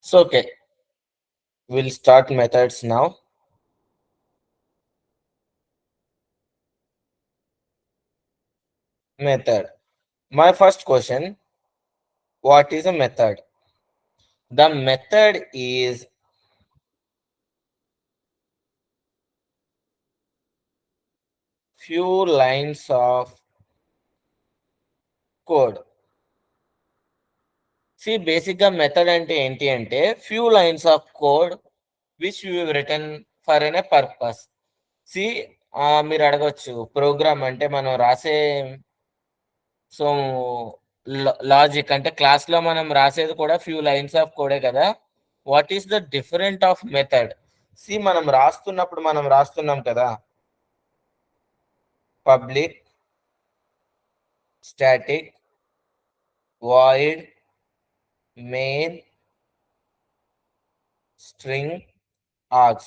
So, okay, we'll start methods now. Method. My first question, what is a method? The method is few lines of code. See, basically method ante few lines of code which we have written for a purpose. See, మీరు అడగొచ్చు programme అంటే మనం రాసే so logic అంటే క్లాస్లో మనం రాసేది కూడా ఫ్యూ లైన్స్ ఆఫ్ కోడే కదా. What is the different of method? See మనం రాస్తున్నప్పుడు మనం రాస్తున్నాం కదా, public static void main string args.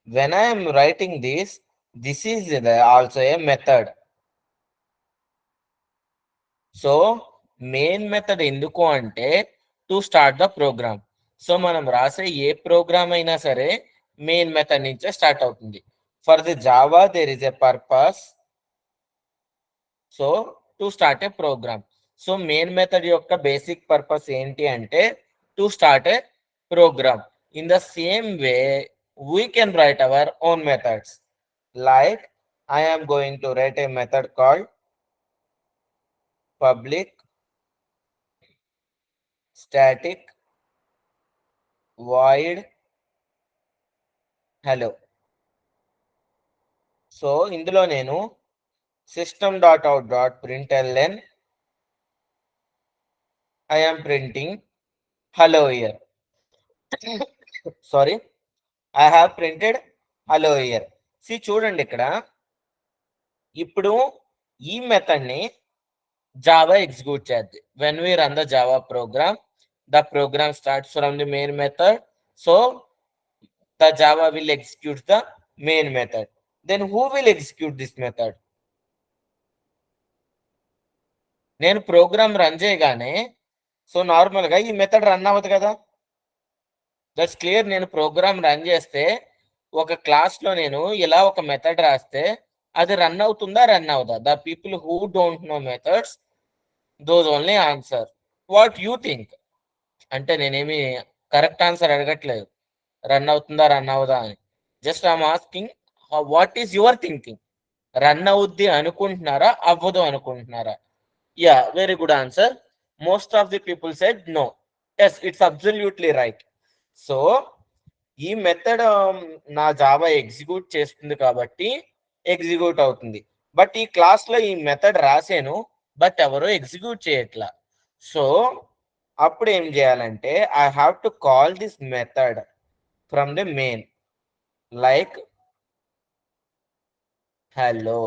When I am writing this is also a method. So main method ఎందుకు అంటే to start the program. So మనం రాసే ఏ ప్రోగ్రామ్ అయినా సరే మెయిన్ మెథడ్ నుంచే స్టార్ట్ అవుతుంది. For the Java there is a purpose, so to start a program. So main method యొక్క బేసిక్ పర్పస్ ఏంటి అంటే to start a program. In the same way we can write our own methods. Like I am going to write a method called public static void hello. So ఇందులో నేను system.out.println I am printing hello here. Sorry, I have printed hello here. See, చూడండి ఇక్కడ ఇప్పుడు ఈ method ని Java execute చేద్ది. When we run the Java program, the program starts from the main method. So the Java will execute the main method. Then who will execute this method? నేను program run చేయగానే so నార్మల్గా ఈ method run అవ్వదు కదా. That's clear. నేను program run చేస్తే ఒక క్లాస్లో నేను ఇలా ఒక మెథడ్ రాస్తే అది రన్ అవుతుందా రన్ అవుదా? The people who don't know methods those only answer what you think. అంటే నేనేమి కరెక్ట్ ఆన్సర్ అడగట్లేదు రన్ అవుతుందా రన్ అవుదా అని. Just I'm asking what is your thinking. Run అవుద్ది అనుకుంటున్నారా అవ్వదు అనుకుంటున్నారా? Yeah, very good answer. Most of the people said no. Yes, it's absolutely right. So ఈ మెథడ్ నా జావా ఎగ్జిక్యూట్ చేస్తుంది కాబట్టి ఎగ్జిక్యూట్ అవుతుంది. బట్ ఈ క్లాస్లో ఈ మెథడ్ రాసాను బట్ ఎవరో ఎగ్జిక్యూట్ చేయట్లా. సో అప్పుడు ఏం చేయాలంటే I have to call this method from the main like hello.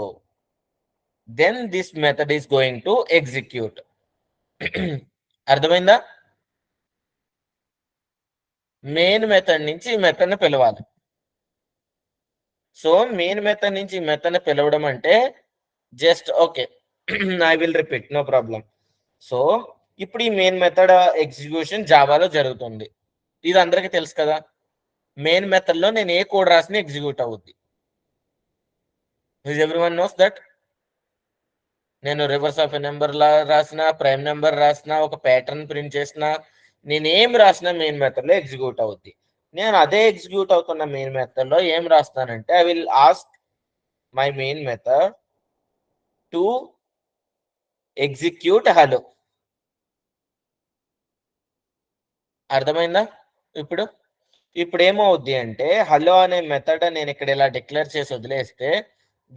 Then this method is going to execute. అర్థమైందా? మెయిన్ మెథడ్ నుంచి ఈ మెథడ్ ని పిలవాలి. సో మెయిన్ మెథడ్ నుంచి ఈ మెథడ్ ని పిలవడం అంటే just okay, I will repeat, no problem. So ఇప్పుడు ఈ మెయిన్ మెథడ్ ఎగ్జిక్యూషన్ జావాలో జరుగుతుంది. ఇది అందరికీ తెలుసు కదా. మెయిన్ మెథడ్ లో నేను ఏ కోడ్ రాసిన ఎగ్జిక్యూట్ అవుద్ది. Everyone knows that. నేను రివర్స్ ఆఫ్ ఎ నెంబర్ రాసిన, ప్రైమ్ నెంబర్ రాసిన, ఒక ప్యాటర్న్ ప్రింట్ చేసిన, నేనేం రాసిన మెయిన్ మెథడ్ లో ఎగ్జిక్యూట్ అవుద్ది. నేను అదే ఎగ్జిక్యూట్ అవుతున్న మెయిన్ మెథడ్ లో ఏం రాస్తానంటే I will ask my main method to execute hello. అర్థమైందా? ఇప్పుడు ఏమవుద్ది అంటే హలో అనే మెథడ్ నేను ఇక్కడ ఇలా డిక్లేర్ చేసి వదిలేస్తే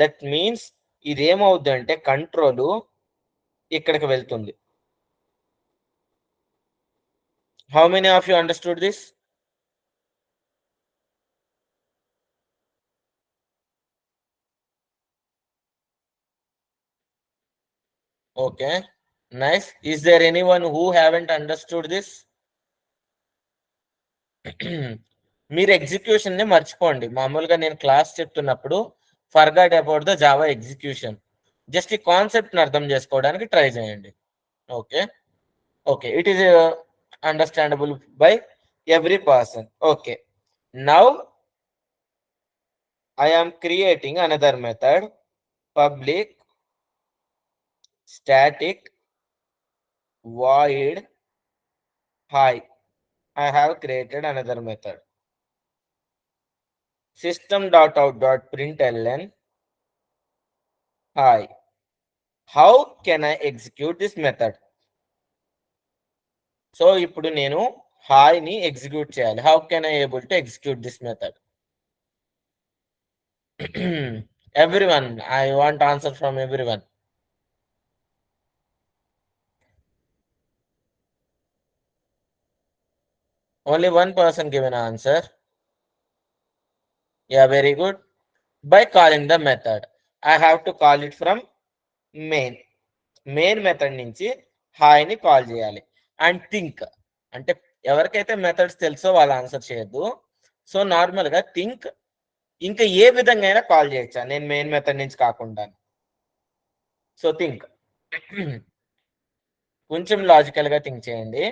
దట్ మీన్స్ ఇది ఏమవుద్ది అంటే కంట్రోల్ ఇక్కడికి వెళ్తుంది. How many of you understood this? Okay, nice. Is there anyone who haven't understood this? మీరు ఎగ్జిక్యూషన్ ని మర్చిపోండి. మామూలుగా నేను క్లాస్ చెప్తున్నప్పుడు forgot about the Java execution. Just ఈ కాన్సెప్ట్ ని అర్థం చేసుకోవడానికి ట్రై చేయండి. Okay okay, it is understandable by every person. Okay. Now I am creating another method, public static void hi. I have created another method. System.out.println hi. How can I execute this method? So ఇప్పుడు నేను hi ని execute చేయాలి. How can I able to execute this method? Everyone, I want answer from everyone. Only one person given answer. Yeah, very good. By calling the method. I have to call it from main. Main method నుంచి హాయ్ని call చేయాలి. And think అంటే ఎవరికైతే methods తెలుసో వాళ్ళు answer చేయొద్దు. So నార్మల్గా think ఇంకా ఏ విధంగా అయినా కాల్ చేయొచ్చా నేను మెయిన్ మెథడ్ నుంచి కాకుండా. సో థింక్ కొంచెం లాజికల్గా థింక్ చేయండి.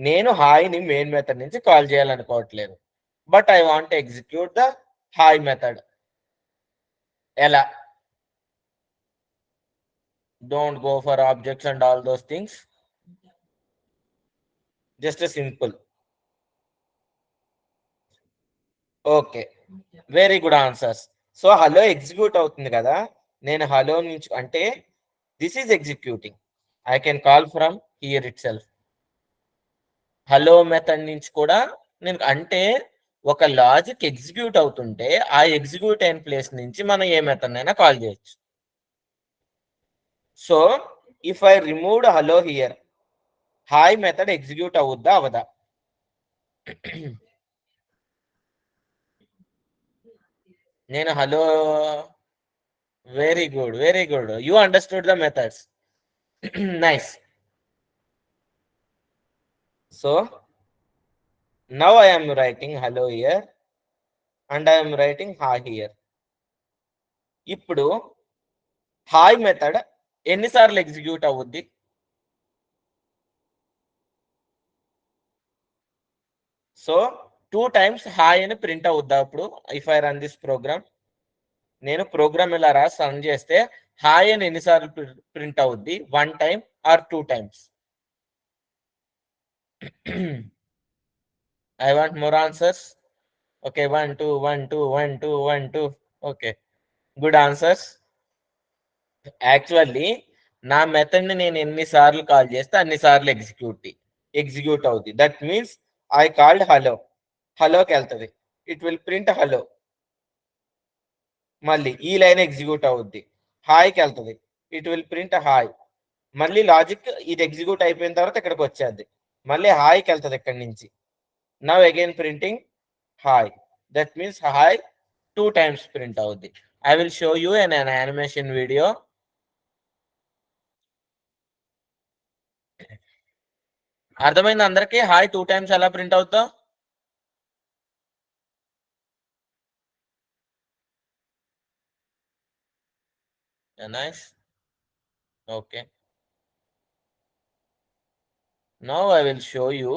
నేను హాయ్ని మెయిన్ మెథడ్ నుంచి కాల్ చేయాలనుకోవట్లేదు, but I want execute the hi method. ఎలా? Don't go for objects and all those things. Just a simple. Okay, very good answers. So hello execute అవుతుంది కదా, నేను హలో నుంచి అంటే this is executing. I can call from here it self. Hello method నుంచి కూడా నేను అంటే ఒక లాజిక్ ఎగ్జిక్యూట్ అవుతుంటే ఆ ఎగ్జిక్యూట్ అయిన ప్లేస్ నుంచి మనం ఏ మెథడ్ అయినా కాల్ చేయొచ్చు. So if I removed hello here, hi method execute అవుద్దా అవదా? నేను hello, very good, very good, you understood the methods. Nice. So now I am writing hello here and I am writing hi here. ఇప్పుడు hi method ఎన్నిసార్లు execute అవుద్ది? So 2 times hi అని print అవుద్దా? అప్పుడు if I run this program, నేను program ఇలా రాసి run చేస్తే హాయ్ అని ఎన్నిసార్లు ప్రింట్ అవుద్ది? 1 time are 2 times? I want more answers. Okay, 1 2 1 2 1 2 1 2. Okay, good answers. Actually నా మెథడ్ని నేను ఎన్నిసార్లు కాల్ చేస్తే అన్నిసార్లు ఎగ్జిక్యూట్ అవుద్ది. That means I called hello, హలోకి వెళ్తుంది, ఇట్ విల్ ప్రింట్ హలో. మళ్ళీ ఈ లైన్ ఎగ్జిక్యూట్ అవుద్ది, హాయ్కి వెళ్తుంది, ఇట్ విల్ ప్రింట్ హాయ్. మళ్ళీ లాజిక్ ఇది ఎగ్జిక్యూట్ అయిపోయిన తర్వాత ఇక్కడికి వచ్చేది, మళ్ళీ హాయ్కి వెళ్తుంది ఇక్కడి నుంచి. Now again printing hi, that means hi 2 times print అవుద్ది. I will show you in an animation video. అర్థమైంది అందరికి హాయ్ 2 times ఎలా ప్రింట్ అవుతా? Nice. Okay, now I will show you.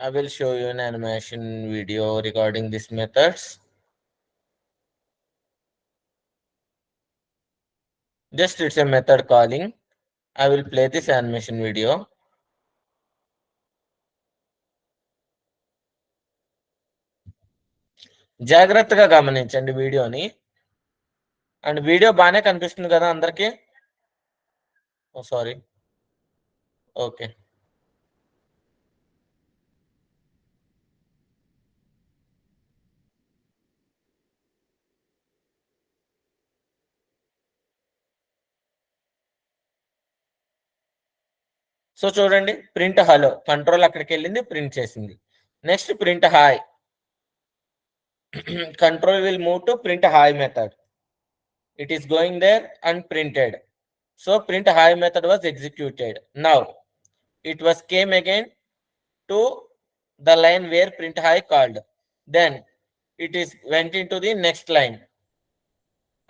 I will show you an animation video regarding these methods. Just it's a method calling. I will play this animation video. జాగ్రత్తగా గమనించండి వీడియోని. And video బాగానే కనిపిస్తుంది కదా అందరికి? ఓ sorry. Okay, so చూడండి, print hello, control అక్కడికి వెళ్ళింది, ప్రింట్ చేసింది. Next print hi, control will move to print hi method. It is going there and printed. So print hi method was executed. Now it was came again to the line where print hi called. then it is went into the next line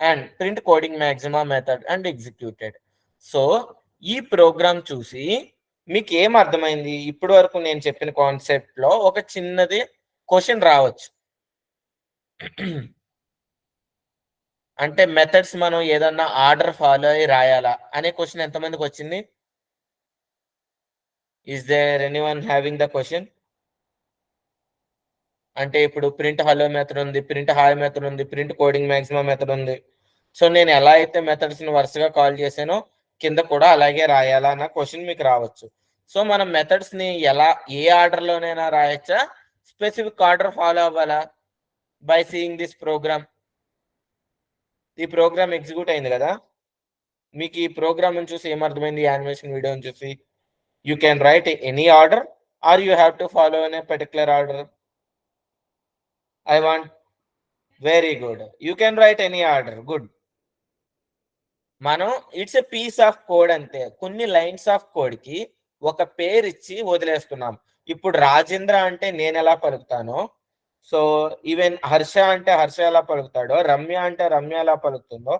and print coding maxima method and executed. So ఈ programme చూసి మీకు ఏం అర్థమైంది? ఇప్పటి వరకు నేను చెప్పిన concept లో ఒక చిన్నది క్వశ్చన్ రావచ్చు. అంటే మెథడ్స్ మనం ఏదన్నా ఆర్డర్ ఫాలో అయ్యి రాయాలా అనే క్వశ్చన్ ఎంతమందికి వచ్చింది? Is there anyone having the question? అంటే ఇప్పుడు ప్రింట్ హలో మెథడ్ ఉంది, ప్రింట్ హాయ్ మెథడ్ ఉంది, ప్రింట్ కోడింగ్ మాక్సిమం మెథడ్ ఉంది. సో నేను ఎలా అయితే మెథడ్స్ ని వరుసగా కాల్ చేశానో కింద కూడా అలాగే రాయాలా అన్న క్వశ్చన్ మీకు రావచ్చు. సో మనం మెథడ్స్ ని ఎలా ఏ ఆర్డర్ లోనైనా రాయొచ్చా, స్పెసిఫిక్ ఆర్డర్ ఫాలో అవ్వాలా? By seeing this program. ఈ ప్రోగ్రామ్ ఎగ్జిక్యూట్ అయింది కదా, మీకు ఈ ప్రోగ్రామ్ చూసి ఏమర్థమైంది? యానిమేషన్ వీడియోని చూసి you can right any order or you have to follow in a particular order. I want very good. You can write any order. Good. మనం it's a piece of code అంతే. కొన్ని lines of code కి ఒక పేరు ఇచ్చి వదిలేస్తున్నాం. ఇప్పుడు రాజేంద్ర అంటే నేను ఎలా పలుకుతానో, సో ఈవెన్ హర్ష అంటే హర్ష ఎలా పలుకుతాడో, రమ్య అంటే రమ్య ఎలా పలుకుతుందో,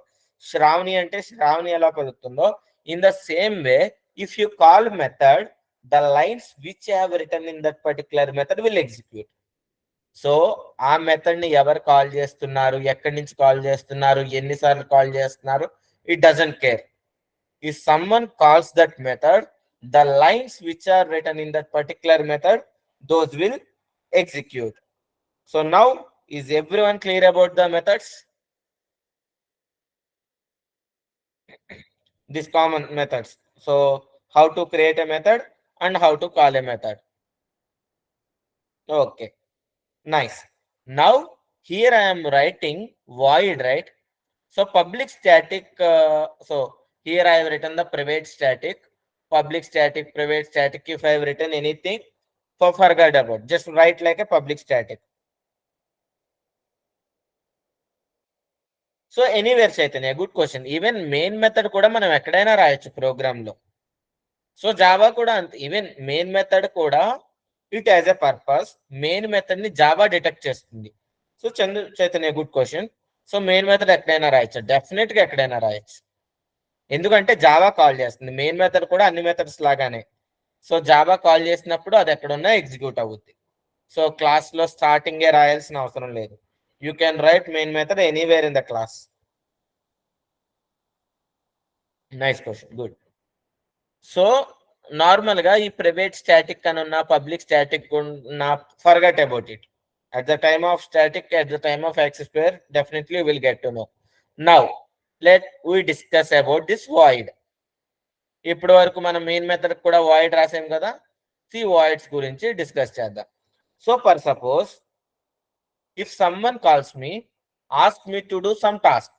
శ్రావణి అంటే శ్రావణి ఎలా పలుకుతుందో, in the same way if you call method, the lines which have return in that particular method will execute. So ఆ మెథడ్ ని ఎవరు కాల్ చేస్తున్నారు, ఎక్కడి నుంచి కాల్ చేస్తున్నారు, ఎన్నిసార్లు కాల్ చేస్తున్నారు, it doesn't care. If someone calls that method, the lines which are written in that particular method, those will execute. So now is everyone clear about the methods? This common methods. So how to create a method and how to call a method. Okay. Nice. Now here I am writing void, right? So public static. So here I have written the private static, public static, private static. If I have written anything, forget about. Just write like a public static. So anywhere Chaitanya, good question. Even main method kuda manam ekkadaina rayochu program lo. So Java kuda even main method kuda it has a purpose. Main method ni Java detect చేస్తుంది. So Chandra Chaitanya, good question. So main method ఎక్కడైనా రాయొచ్చు, definite గా ఎక్కడైనా రాయొచ్చు. ఎందుకంటే Java call చేస్తుంది. Main method కూడా అన్ని మెథడ్స్ లాగానే. సో జావా కాల్ చేసినప్పుడు అది ఎక్కడున్నా ఎగ్జిక్యూట్ అవుద్ది. సో క్లాస్ లో స్టార్టింగే రాయాల్సిన అవసరం లేదు. You can right main method anywhere in the class. Nice question, good. So normal గా ఈ ప్రైవేట్ స్టాటిక్ అని ఉన్న, పబ్లిక్ స్టాటిక్ ఉన్న, forget about it. At the time of static, at the time of access pair, definitely you will get to know. Now, let we discuss about this void. ఇప్పటి వరకు మనం main method కూడా void రాసాం కదా, C voids గురించి discuss చేద్దాం. So for suppose if someone calls me, ask me to do some task.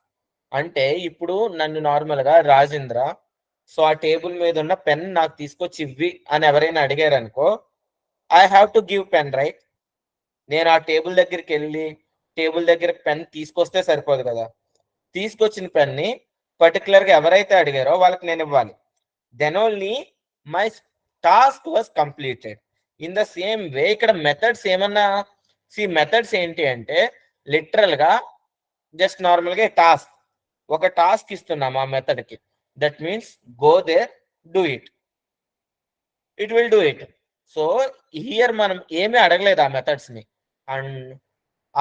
అంటే ఇప్పుడు నన్ను నార్మల్ గా రాజేంద్ర, సో ఆ టేబుల్ మీద ఉన్న పెన్ నాకు తీసుకొచ్చి ఇవ్వి అని ఎవరైనా అడిగారు అనుకో, I have to give pen, right? నేను ఆ టేబుల్ దగ్గరికి వెళ్ళి టేబుల్ దగ్గర పెన్ తీసుకొస్తే సరిపోదు కదా. తీసుకొచ్చిన పెన్ని పర్టికులర్ గా ఎవరైతే అడిగారో వాళ్ళకి నేను ఇవ్వాలి. Then only my task was completed. In the same way ఇక్కడ మెథడ్స్ ఏమన్నా, మెథడ్స్ ఏంటి అంటే లిటరల్ గా జస్ట్ నార్మల్ గా టాస్క్, ఒక టాస్క్ ఇస్తున్నాం ఆ మెథడ్ కి. That means go there, do it, it will do it. So here మనం ఏమీ అడగలేదు ఆ మెథడ్స్ ని, అండ్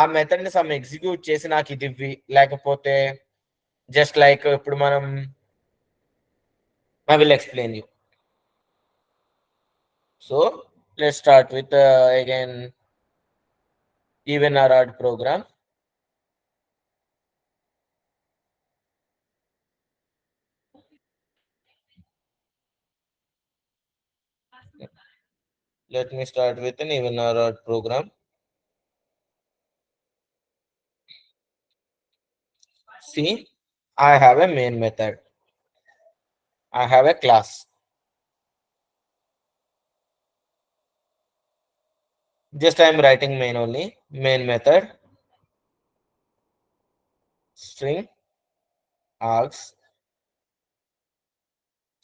ఆ మెథడ్ ని సమ్ ఎగ్జిక్యూట్ చేసి నాకు ఇది ఇవ్వి, లేకపోతే జస్ట్ లైక్ ఇప్పుడు మనం, I will explain you. So let's start with again even or odd program. Let me start with an even or odd program. See, I have a main method, I have a class. Just I am writing main only, main method string args.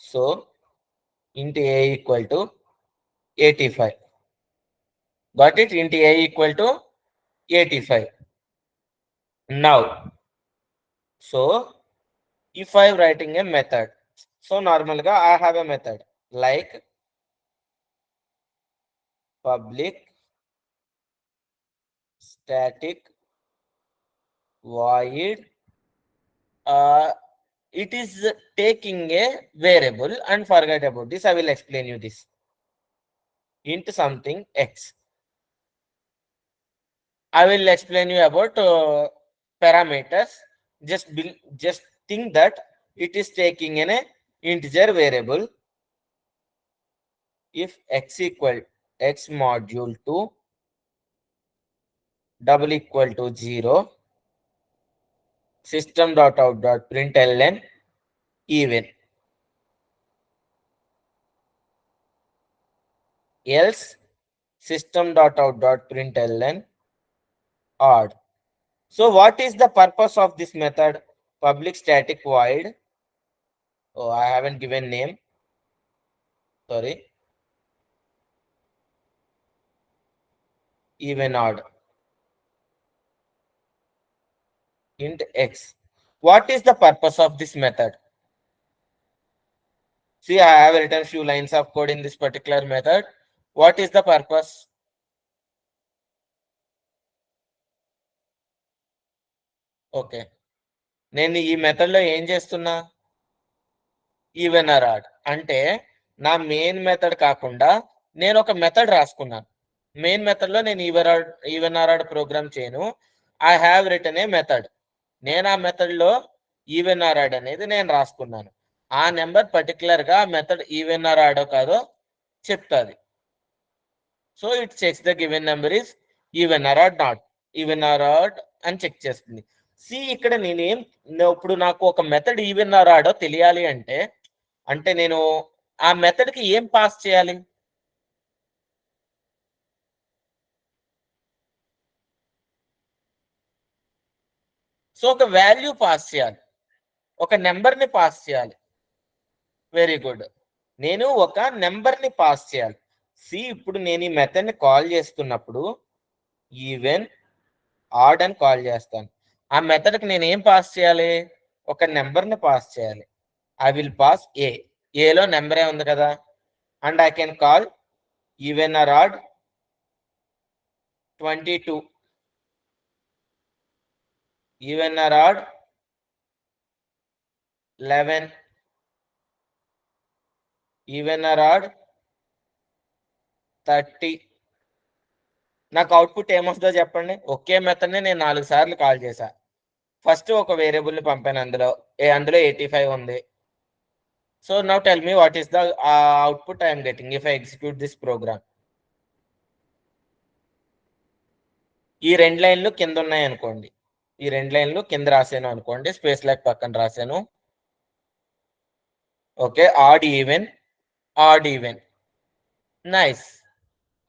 So int a equal to 85. Got it? Int a equal to 85. Now, so if I'm writing a method, so normally I have a method like public static void, it is taking a variable, and forget about this, I will explain you this. Int something x. I will explain you about parameters. Just think that it is taking an integer variable. If x equal x module 2 double equal to 0, system dot out dot println even, else system dot out dot println odd. So what is the purpose of this method? Public static void. Oh, I haven't given name. Sorry. Even odd. Int x. What is the purpose of this method? See, I have written few lines of code in this particular method. What is the purpose? Okay. నేను ఈ method లో ఏం చేస్తున్నా? Even or odd. అంటే నా main method కాకుండా నేను ఒక మెథడ్ రాసుకున్నాను. మెయిన్ మెథడ్ లో నేను ఈవెన్ ఆర్ ఆడ్ ప్రోగ్రామ్ చేయను. I have return A method. నేను ఆ మెథడ్ లో ఈవెన్ ఆర్ ఆడ్ అనేది నేను రాసుకున్నాను. ఆ నెంబర్ పర్టికులర్ గా మెథడ్ ఈవెన్ ఆర్ ఆడో కాదో చెప్తాది. So it checks the given number is even or odd not even or odd అని చెక్ చేస్తుంది. సి ఇక్కడ ఇప్పుడు నాకు ఒక మెథడ్ ఈవెన్ ఆర్ ఆడో తెలియాలి అంటే నేను ఆ మెథడ్ కి ఏం పాస్ చేయాలి? సో ఒక వాల్యూ పాస్ చేయాలి, ఒక నెంబర్ ని పాస్ చేయాలి. Very good. నేను ఒక నెంబర్ ని పాస్ చేయాలి. సి ఇప్పుడు నేను ఈ మెథడ్ ని కాల్ చేస్తున్నప్పుడు ఈవెన్ ఆడ్ అని కాల్ చేస్తాను. ఆ మెథడ్ కి నేను ఏం పాస్ చేయాలి? ఒక నెంబర్ ని పాస్ చేయాలి. I will pass A. ఏలో నెంబరే ఉంది కదా. And I can call even or odd 22, even or odd 11, even or odd 30. నాకు అవుట్పుట్ ఏమొస్తుందో చెప్పండి. ఒకే మెథడ్ ని నేను 4 సార్లు కాల్ చేశా. ఫస్ట్ ఒక వేరియబుల్ ని పంపాను, అందులో 85 ఉంది. So now tell me what is the output I'm getting if I execute this program. ఈ 2 లైన్లు కింద ఉన్నాయి అనుకోండి, ఈ 2 లైన్లు కింద రాసాను అనుకోండి, స్పేస్ లైక్ పక్కన రాశాను. Okay, odd even. నైస్.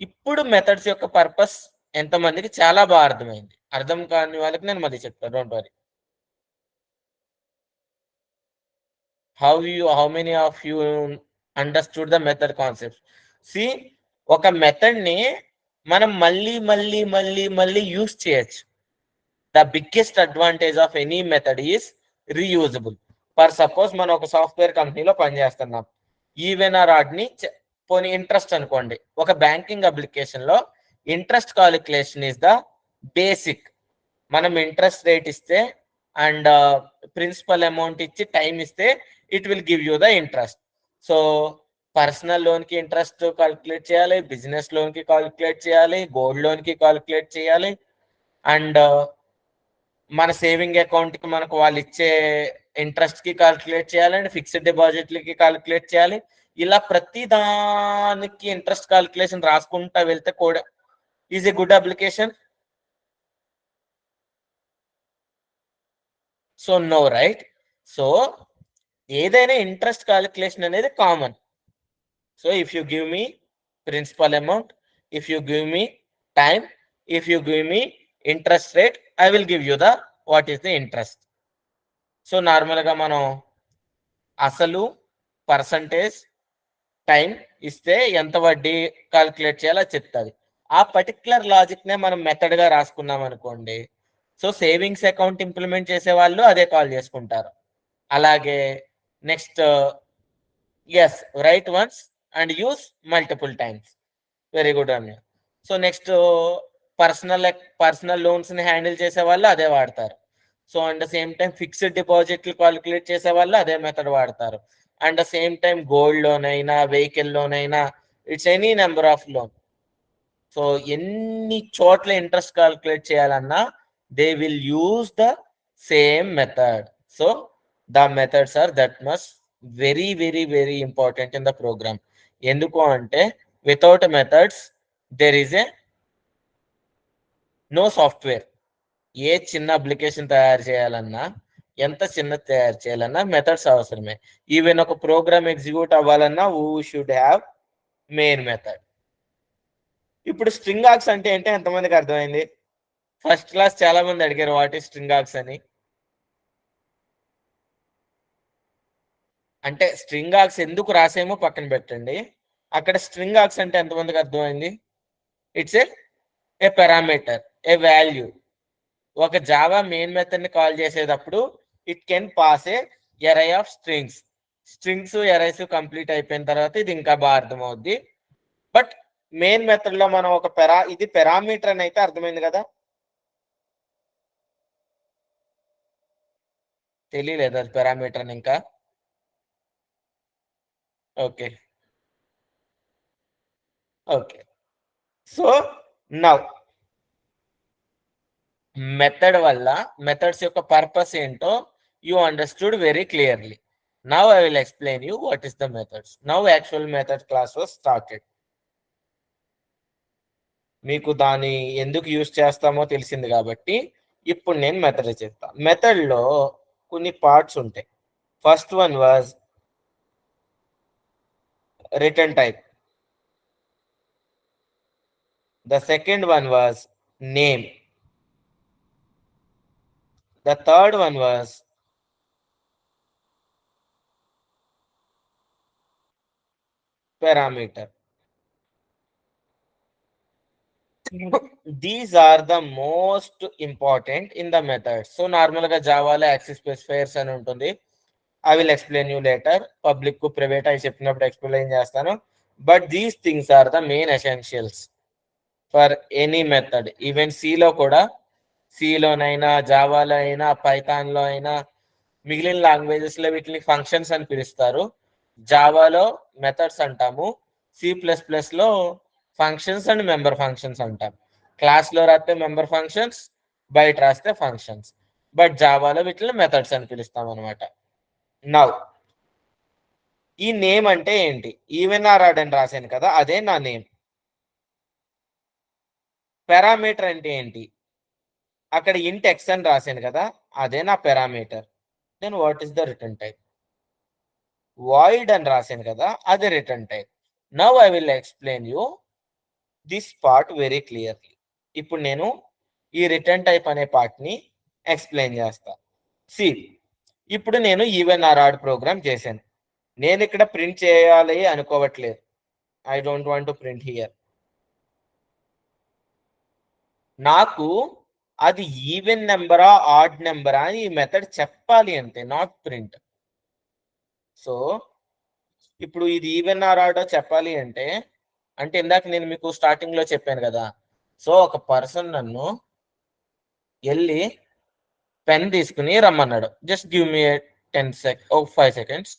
ఇప్పుడు మెథడ్స్ యొక్క పర్పస్ ఎంతమందికి చాలా బాగా అర్థమైంది. అర్థం కాని వాళ్ళకి నేను మళ్ళీ చెప్తాను, don't worry. how many of you understood the method concept? See, ఒక మెథడ్ ని మనం మళ్ళీ యూస్ చేయొచ్చు. The biggest advantage of any method is reusable. For suppose మనం ఒక సాఫ్ట్వేర్ కంపెనీలో పనిచేస్తున్నాం. ఈవెన్ ఆర్ ఆడ్ ని పోనీ ఇంట్రెస్ట్ అనుకోండి, ఒక బ్యాంకింగ్ అప్లికేషన్ లో interest calculation is the basic. మనం ఇంట్రెస్ట్ రేట్ ఇస్తే అండ్ ప్రిన్సిపల్ అమౌంట్ ఇచ్చి టైం ఇస్తే it will give you the interest. So personal loan కి ఇంట్రెస్ట్ కాలిక్యులేట్ చేయాలి, బిజినెస్ లోన్ కి కాలిక్యులేట్ చేయాలి, గోల్డ్ లోన్ కి కాలిక్యులేట్ చేయాలి, అండ్ మన సేవింగ్ అకౌంట్ కి మనకు వాళ్ళు ఇచ్చే ఇంట్రెస్ట్ కి కాలిక్యులేట్ చేయాలి, అండ్ ఫిక్స్డ్ డిపాజిట్లకి కాలిక్యులేట్ చేయాలి. ఇలా ప్రతి దానికి ఇంట్రెస్ట్ కాలిక్యులేషన్ రాసుకుంటా వెళ్తే కూడా is a good application. So no, right? So ఏదైనా ఇంట్రెస్ట్ కాలిక్యులేషన్ అనేది common. So if you give me principal amount, if you give me time, if you give me interest rate, I will give you the what is the interest. So నార్మల్గా మనం అసలు, percentage, time ఇస్తే ఎంత వడ్డీ calculate చేయాలో చెప్తుంది. ఆ particular లాజిక్నే మనం మెథడ్గా రాసుకున్నాం అనుకోండి, సో సేవింగ్స్ అకౌంట్ ఇంప్లిమెంట్ చేసే వాళ్ళు అదే కాల్ చేసుకుంటారు. అలాగే next yes write once and use multiple times. Very good అన్న. సో నెక్స్ట్ పర్సనల్ పర్సనల్ లోన్స్ని హ్యాండిల్ చేసే వాళ్ళు అదే వాడతారు. So and the same time fixed డిపాజిట్లు క్యాలిక్యులేట్ చేసే వాళ్ళు అదే మెథడ్ వాడతారు. And the same time gold loan అయినా వెహికల్ లోన్ అయినా it's any number of loan. So ఎన్ని చోట్ల ఇంట్రెస్ట్ క్యాలిక్యులేట్ చేయాలన్నా they will use the same method. So the methods are that much very very very important in the program. ఎందుకు అంటే without methods there is a no software. ఏ చిన్న application తయారు చేయాలన్నా, ఎంత చిన్నది తయారు చేయాలన్నా మెథడ్స్ అవసరమే. ఈవెన్ ఒక ప్రోగ్రామ్ ఎగ్జిక్యూట్ అవ్వాలన్నా వూ షుడ్ హ్యావ్ మెయిన్ మెథడ్. ఇప్పుడు స్ట్రింగ్ ఆర్గ్స్ అంటే ఏంటో ఎంతమందికి అర్థమైంది? ఫస్ట్ క్లాస్ చాలా మంది అడిగారు వాట్ ఈస్ స్ట్రింగ్ ఆర్గ్స్ అని. అంటే స్ట్రింగ్ ఆర్గ్స్ ఎందుకు రాసేమో పక్కన పెట్టండి, అక్కడ స్ట్రింగ్ ఆర్గ్స్ అంటే ఎంతమందికి అర్థమైంది? It's a parameter, A value. ఒక జావా మెయిన్ మెథడ్ ని కాల్ చేసేటప్పుడు it can pass A ఎరే of strings. Strings arise complete అయిపోయిన తర్వాత ఇది ఇంకా బాగా అర్థమవుద్ది. బట్ మెయిన్ మెథడ్ లో మనం ఒక ఇది పారామీటర్ అని అయితే అర్థమైంది కదా? తెలియలేదు అది పారామీటర్ అని ఇంకా. Okay okay. So now method వల్ల మెథడ్స్ యొక్క పర్పస్ ఏంటో you understood very clearly. Now I will explain you what is the methods. Now actual method class was started. మీకు దాన్ని ఎందుకు యూజ్ చేస్తామో తెలిసింది కాబట్టి ఇప్పుడు నేను మెథడ్ చెప్తాను. మెథడ్లో కొన్ని పార్ట్స్ ఉంటాయి. First one was return type. The second one was name. The third one was parameter. These are the most important in the method. So normal ga Java lo access specifiers అని ఉంటుంది. I will explain you later. Public కు private అయి చెప్పినప్పుడు explain చేస్తాను. But these things are the main essentials for any method. Even C లో కూడా, C లోనైనా జావాలో అయినా పైథాన్లో అయినా మిగిలిన లాంగ్వేజెస్ లో వీటిని ఫంక్షన్స్ అని పిలుస్తారు. జావాలో మెథడ్స్ అంటాము, C++ లో ఫంక్షన్స్ అండ్ మెంబర్ ఫంక్షన్స్ అంటాం. క్లాస్లో రాస్తే మెంబర్ ఫంక్షన్స్, బయట రాస్తే ఫంక్షన్స్. బట్ జావాలో వీటిని మెథడ్స్ అని పిలుస్తాం అనమాట. నౌ ఈ నేమ్ అంటే ఏంటి? ఈవెన్ ఆర్ ఆడ్ అని రాశాను కదా, అదే నా నేమ్. పారామీటర్ అంటే ఏంటి? అక్కడ ఇంట్ ఎక్స్ అని రాశాను కదా, అదే నా parameter. Then what is the return type? Void అని రాశాను కదా, అదే return type. Now I will explain you this part very clearly. ఇప్పుడు నేను ఈ రిటర్న్ టైప్ అనే పార్ట్ ని ఎక్స్ప్లెయిన్ చేస్తా. సి, ఇప్పుడు నేను ఈవెన్ ఆర్ ఆడ్ ప్రోగ్రామ్ చేశాను. నేను ఇక్కడ ప్రింట్ చేయాలి అనుకోవట్లేదు. I don't want to print here. నాకు అది ఈవెన్ నెంబరా ఆడ్ నెంబరా అని ఈ మెథడ్ చెప్పాలి అంతే, నాట్ ప్రింట్. సో ఇప్పుడు ఇది ఈవెన్ ఆర్ ఆడ్ చెప్పాలి అంటే ఇందాక నేను మీకు స్టార్టింగ్ లో చెప్పాను కదా, సో ఒక పర్సన్ నన్ను వెళ్ళి పెన్ తీసుకుని రమ్మన్నాడు. Just give me 5 seconds.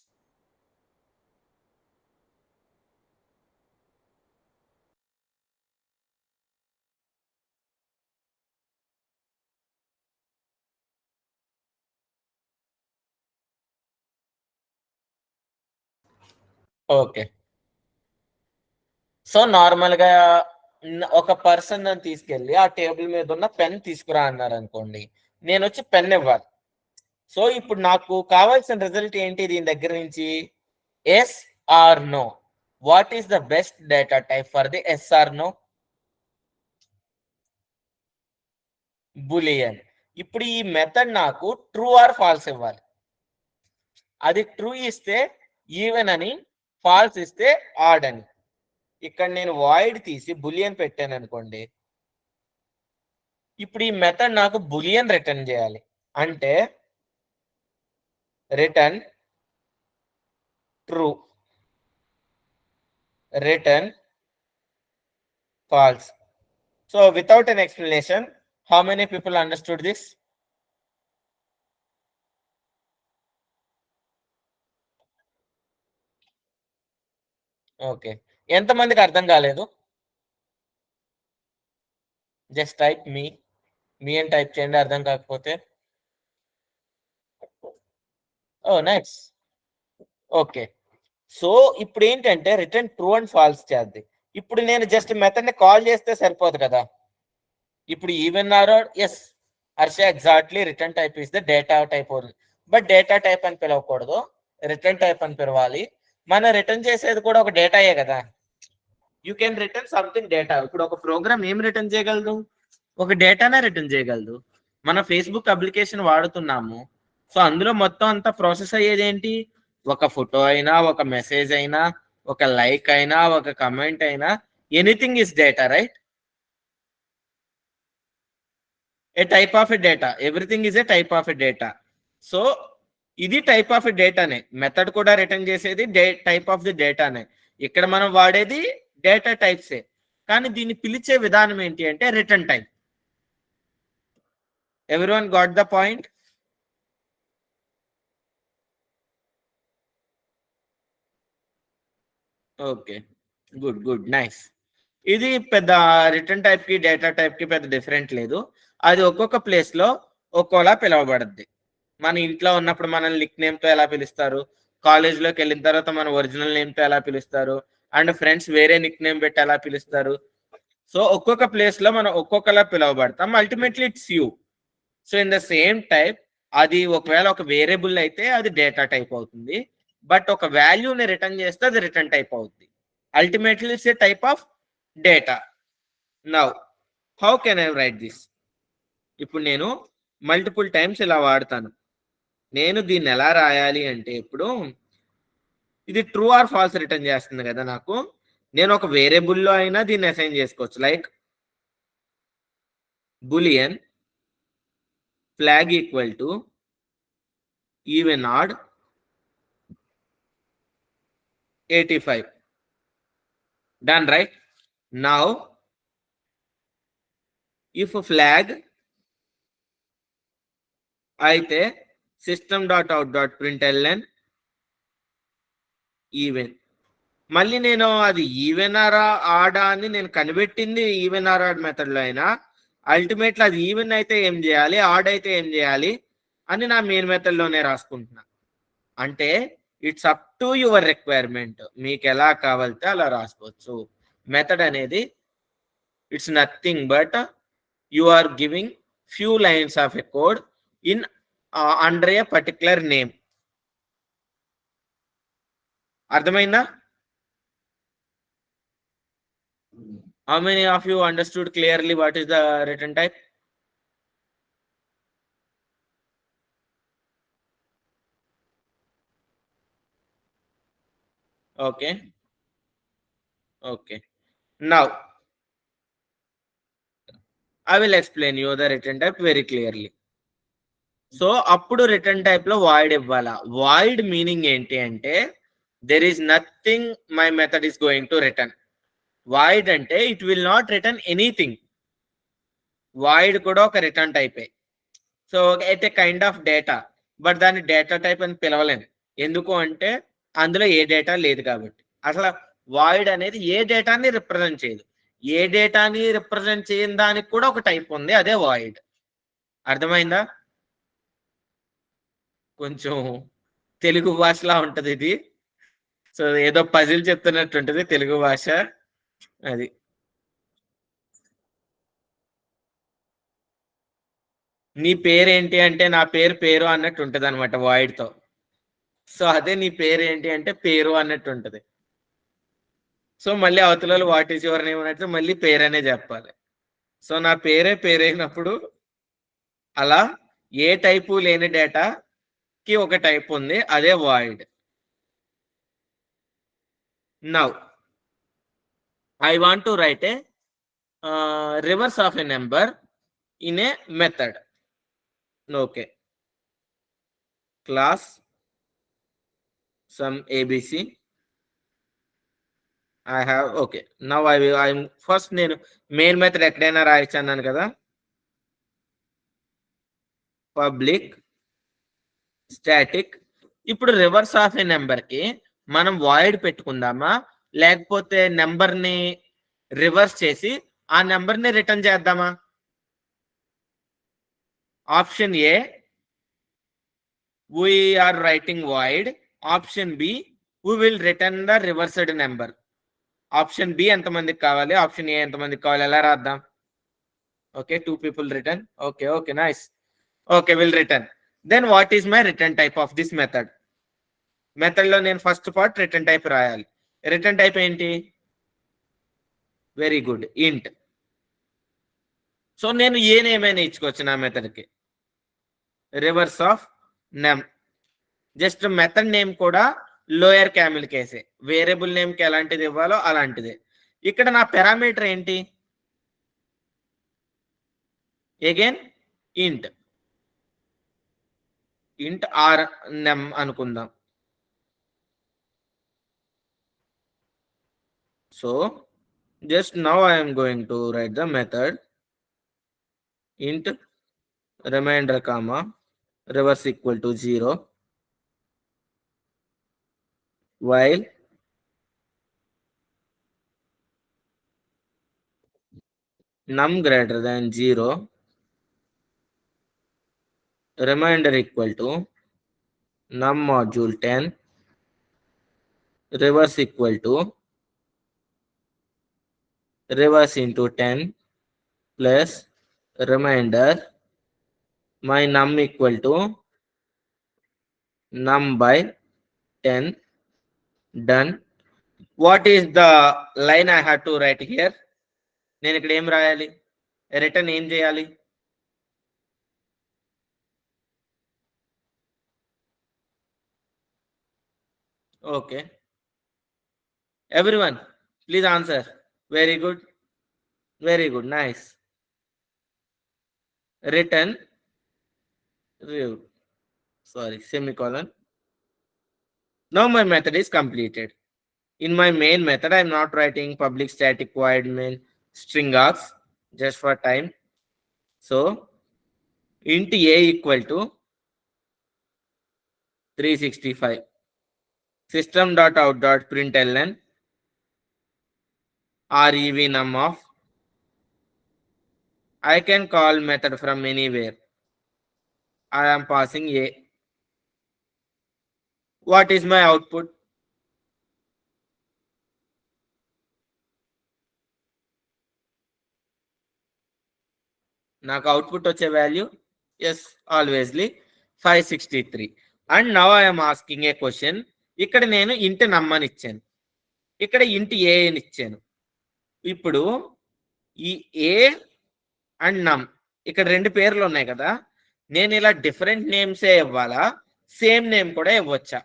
Okay. So normal గా ఒక పర్సన్ నన్ను తీసుకెళ్ళి ఆ టేబుల్ మీద ఉన్న పెన్ తీసుకురా అన్నారు అనుకోండి, నేను వచ్చి పెన్ ఇవ్వాలి. సో ఇప్పుడు నాకు కావాల్సిన రిజల్ట్ ఏంటి దీని దగ్గర నుంచి? Yes or no. What is the best data type for the yes or no? Boolean. ఇప్పుడు ఈ మెథడ్ నాకు ట్రూ ఆర్ ఫాల్స్ ఇవ్వాలి. అది ట్రూ ఇస్తే ఈవెన్ అని, ఫాల్స్ ఇస్తే ఆడ్ అని. ఇక్కడ నేను వాయిడ్ తీసి బులియన్ పెట్టాను అనుకోండి. ఇప్పుడు ఈ మెథడ్ నాకు బులియన్ రిటర్న్ చేయాలి. అంటే return true, return false. So without an explanation, how many people understood this? Okay, ఎంతమందికి అర్థం కాలేదు? జస్ట్ టైప్ మీ అని టైప్ చేయండి అర్థం కాకపోతే. ఓ నైస్. ఓకే, సో ఇప్పుడు ఏంటంటే రిటర్న్ ట్రూ అండ్ ఫాల్స్ చేద్ది. ఇప్పుడు నేను జస్ట్ మెథడ్ ని కాల్ చేస్తే సరిపోదు కదా. ఇప్పుడు even or yes Harsha exactly return type is the data type only. But data type అని పిలవకూడదు, రిటర్న్ టైప్ అని పిలవాలి. మనం రిటర్న్ చేసేది కూడా ఒక డేటాయే కదా. You can return something data. ఇప్పుడు ఒక ప్రోగ్రామ్ ఏం రిటర్న్ చేయగలదు? ఒక డేటానే రిటర్న్ చేయగలదు. మన ఫేస్బుక్ అప్లికేషన్ వాడుతున్నాము, సో అందులో మొత్తం అంతా ప్రాసెస్ అయ్యేది ఏంటి? ఒక ఫోటో అయినా, ఒక మెసేజ్ అయినా, ఒక లైక్ అయినా, ఒక కమెంట్ అయినా, anything is data, right? A type of a data, everything is a type of a data. So ఇది టైప్ ఆఫ్ ఎ డేటానే. మెథడ్ కూడా రిటర్న్ చేసేది టైప్ ఆఫ్ ది డేటానే. ఇక్కడ మనం వాడేది డేటా టైప్సే, కానీ దీన్ని పిలిచే విధానం ఏంటి అంటే return type. Everyone got the point? Okay, good good, nice. ఇది పెద్ద రిటర్న్ టైప్ కి డేటా టైప్ కి పెద్ద డిఫరెంట్ లేదు. అది ఒక్కొక్క ప్లేస్ లో ఒక్కోలా పిలువబడుద్ది. మన ఇంట్లో ఉన్నప్పుడు మనల్ని నిక్ నేమ్ తో ఎలా పిలుస్తారు, కాలేజ్ లోకి వెళ్ళిన తర్వాత మన ఒరిజినల్ నేమ్ తో ఎలా పిలుస్తారు, అండ్ ఫ్రెండ్స్ వేరే నిక్ నేమ్ పెట్టి ఎలా పిలుస్తారు. సో ఒక్కొక్క ప్లేస్ లో మనం ఒక్కొక్కలా పిలువబడతాం. Ultimately it's you. So in the same type, అది ఒకవేళ ఒక వేరియబుల్ అయితే అది డేటా టైప్ అవుతుంది, బట్ ఒక వాల్యూని రిటర్న్ చేస్తే అది రిటర్న్ టైప్ అవుతుంది. Ultimately it's a type of data. Now how can I right this? ఇప్పుడు నేను మల్టిపుల్ టైమ్స్ ఇలా వాడతాను. నేను దీన్ని ఎలా రాయాలి అంటే, ఇప్పుడు ఇది ట్రూ ఆర్ ఫాల్స్ రిటర్న్ చేస్తుంది కదా నాకు. నేను ఒక వేరియబుల్లో అయినా దీన్ని అసైన్ చేసుకోవచ్చు. Like boolean flag equal to even odd 85. Done, right? Now if flag అయితే system.out.println ఈవెన్. మళ్ళీ నేను అది ఈవెన్ ఆర్ ఆడా అని నేను కనిపెట్టింది ఈవెన్ ఆర్ ఆడ్ మెథడ్ లో అయినా, అల్టిమేట్లీ అది ఈవెన్ అయితే ఏం చేయాలి, ఆడ్ అయితే ఏం చేయాలి అని నా మెయిన్ మెథడ్ లోనే రాసుకుంటున్నా. అంటే it's up to your requirement, మీకు ఎలా కావాలితే అలా రాసుకోవచ్చు. మెథడ్ అనేది it's nothing but you are giving few lines of a code in under a particular name. అర్థమైందా? How many of you understood clearly what is the return type? Okay. Okay. Now, I will explain you the return type very clearly. So అప్పుడు return type లో void ఇవ్వాలా. Void meaning ఏంటి అంటే, there is nothing my method is going to return. Void అంటే it will not return anything. Void కూడా ఒక return టైపే. So అయితే కైండ్ ఆఫ్ డేటా, బట్ దాన్ని డేటా టైప్ అని పిలవలేము. ఎందుకు అంటే అందులో ఏ డేటా లేదు కాబట్టి. అసలు వాయిడ్ అనేది ఏ డేటాని రిప్రజెంట్ చేయదు. ఏ డేటాని రిప్రజెంట్ చేయని దానికి కూడా ఒక టైప్ ఉంది, అదే వాయిడ్. అర్థమైందా? కొంచెం తెలుగు భాషలా ఉంటది ఇది. సో ఏదో పజిల్ చెప్తున్నట్టు ఉంటది తెలుగు భాష. అది నీ పేరేంటి అంటే నా పేరు అన్నట్టు ఉంటది అనమాట వాయిడ్ తో. సో అదే నీ పేరేంటి అంటే పేరు అన్నట్టు ఉంటది. సో మళ్ళీ అవతల వాట్ ఈస్ యువర్ నేమ్ అన్నట్టు మళ్ళీ పేరనే చెప్పాలి. సో నా పేరైనప్పుడు అలా ఏ టైపు లేని డేటా కి ఒక టైప్ ఉంది, అదే void. Now I want to write a reverse of a number in a method. Okay. Class some ABC. I have okay. Now I'm first నేను మెయిన్ మెథడ్ ఎక్కడైనా రాయొచ్చు అన్నాను కదా. Public static. ఇప్పుడు రివర్స్ ఆఫ్ ఏ నెంబర్ కి మనం void పెట్టుకుందామా, లేకపోతే number ని రివర్స్ చేసి ఆ నెంబర్ ని రిటర్న్ చేద్దామా? Option A we are writing void. Option B we will return the reversed number. Option B ఎంతమందికి కావాలి, ఆప్షన్ ఏ ఎంతమందికి కావాలి, ఎలా రాద్దాం? Okay, 2 people return. Okay okay nice. Okay will return. Then what is my return type of this method? Method లో నేను first part return type రాయాలి. Return type ఏంటి? Very good, int. సో నేను ఏ నేమ్ అయినా ఇచ్చుకోవచ్చు నా మెథడ్ కి. Reverse of num. Just method name కూడా లోయర్ క్యామిల్ కేసే. వేరియబుల్ నేమ్ కి ఎలాంటిది ఇవ్వాలో అలాంటిదే. ఇక్కడ నా పారామీటర్ ఏంటి? అగైన్ ఇంట్. ఇంట్ ఆర్ నెమ్ అనుకుందాం. So just now I am going to write the method int remainder comma reverse equal to 0 while num greater than 0 remainder equal to num module 10 reverse equal to reverse into 10 plus remainder my num equal to num by 10. Done. What is the line I have to write here? నేను ఇక్కడ ఏం రాయాలి? Return ఏం చేయాలి? Okay, everyone please answer. Very good, very good, nice. Return sorry semicolon. Now my method is completed. In my main method I am not writing public static void main string args just for time. So int a equal to 365 system.out.println rev num of. I can call method from anywhere. I am passing a. What is my output? నాకు output వచ్చే value is always 563. And now I'm asking a question. ఇక్కడ నేను ఇంటి నమ్మని ఇచ్చాను, ఇక్కడ ఇంటి ఏ అని ఇచ్చాను. ఇప్పుడు ఈ ఏ అండ్ నమ్ ఇక్కడ రెండు పేర్లు ఉన్నాయి కదా, నేను ఇలా డిఫరెంట్ నేమ్సే ఇవ్వాలా, సేమ్ నేమ్ కూడా ఇవ్వచ్చా?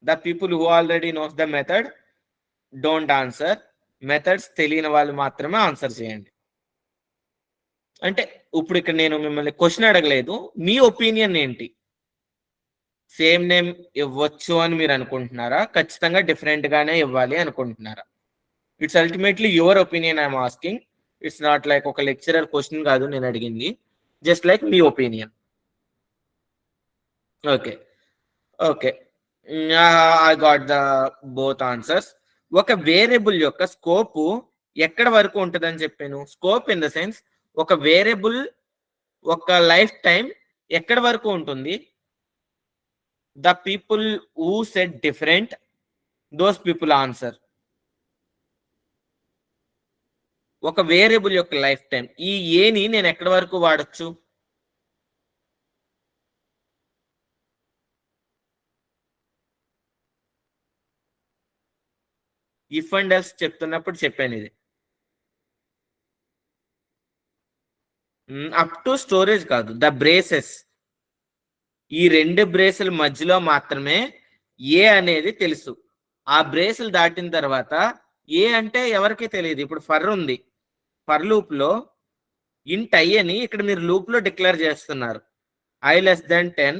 The people who already knows the method don't answer. Methods తెలియని వాళ్ళు మాత్రమే ఆన్సర్ చేయండి. అంటే ఇప్పుడు ఇక్కడ నేను మిమ్మల్ని క్వశ్చన్ అడగలేదు, మీ ఒపీనియన్ ఏంటి? సేమ్ నేమ్ ఇవ్వచ్చు అని మీరు అనుకుంటున్నారా, ఖచ్చితంగా డిఫరెంట్ గానే ఇవ్వాలి అనుకుంటున్నారా? It's ultimately your opinion I'm asking. It's not like ఒక లెక్చరర్ క్వశ్చన్ కాదు నేను అడిగింది, just like me opinion. Okay okay, I got the both answers. ఒక వేరియబుల్ యొక్క స్కోప్ ఎక్కడ వరకు ఉంటుందని చెప్పాను? స్కోప్ ఇన్ ద సెన్స్ ఒక వేరియబుల్ ఒక లైఫ్ టైం ఎక్కడ వరకు ఉంటుంది? The people who said different, those people answer. ఒక వేరియబుల్ యొక్క లైఫ్ టైం, ఈ ఏని నేను ఎక్కడి వరకు వాడచ్చు? ఇఫ్ అండ్ ఎల్స్ చెప్తున్నప్పుడు చెప్పాను ఇది. అప్ టు స్టోరేజ్ కాదు, ద బ్రేసెస్. ఈ రెండు బ్రేసుల మధ్యలో మాత్రమే ఏ అనేది తెలుసు. ఆ బ్రేసులు దాటిన తర్వాత ఏ అంటే ఎవరికి తెలియదు. ఇప్పుడు ఫర్ ఉంది, ఫర్ లూప్ లో ఇంట్ ఐ అని ఇక్కడ మీరు లూప్ లో డిక్లేర్ చేస్తున్నారు. I less than 10,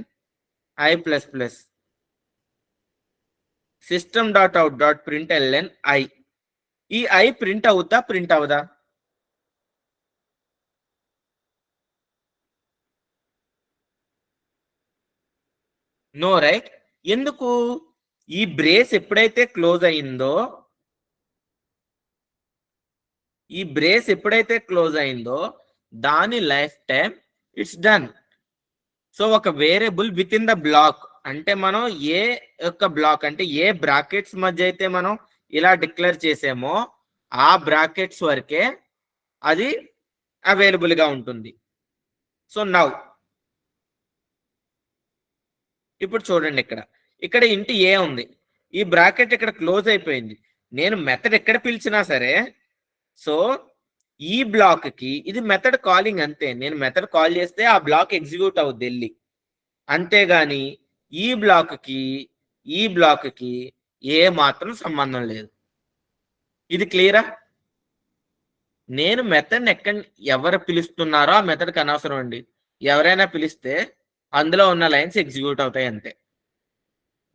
I plus plus system dot out dot print LN I. ఈ ఐ ప్రింట్ అవుతా ప్రింట్ అవుదా? No right. ఎందుకు? ఈ బ్రేస్ ఎప్పుడైతే క్లోజ్ అయిందో, దాని life time it's done. So ఒక variable within the block అంటే మనం ఏ యొక్క బ్లాక్ అంటే ఏ బ్రాకెట్స్ మధ్య అయితే మనం ఇలా డిక్లేర్ చేసామో ఆ బ్రాకెట్స్ వరకే అది అవైలబుల్ గా ఉంటుంది. సో నౌ ఇప్పుడు చూడండి, ఇక్కడ ఇంటి ఏ ఉంది, ఈ బ్రాకెట్ ఇక్కడ క్లోజ్ అయిపోయింది. నేను మెథడ్ ఎక్కడ పిలిచినా సరే, సో ఈ బ్లాక్ కి ఇది మెథడ్ కాలింగ్ అంతే. నేను మెథడ్ కాల్ చేస్తే ఆ బ్లాక్ ఎగ్జిక్యూట్ అవుద్ది వెళ్ళి, అంతేగాని ఈ బ్లాక్ కి ఏ మాత్రం సంబంధం లేదు. ఇది క్లియరా? నేను మెథడ్ ఎవరు పిలుస్తున్నారో ఆ మెథడ్కి అనవసరం అండి. ఎవరైనా పిలిస్తే అందులో ఉన్న లైన్స్ ఎగ్జిక్యూట్ అవుతాయి అంతే.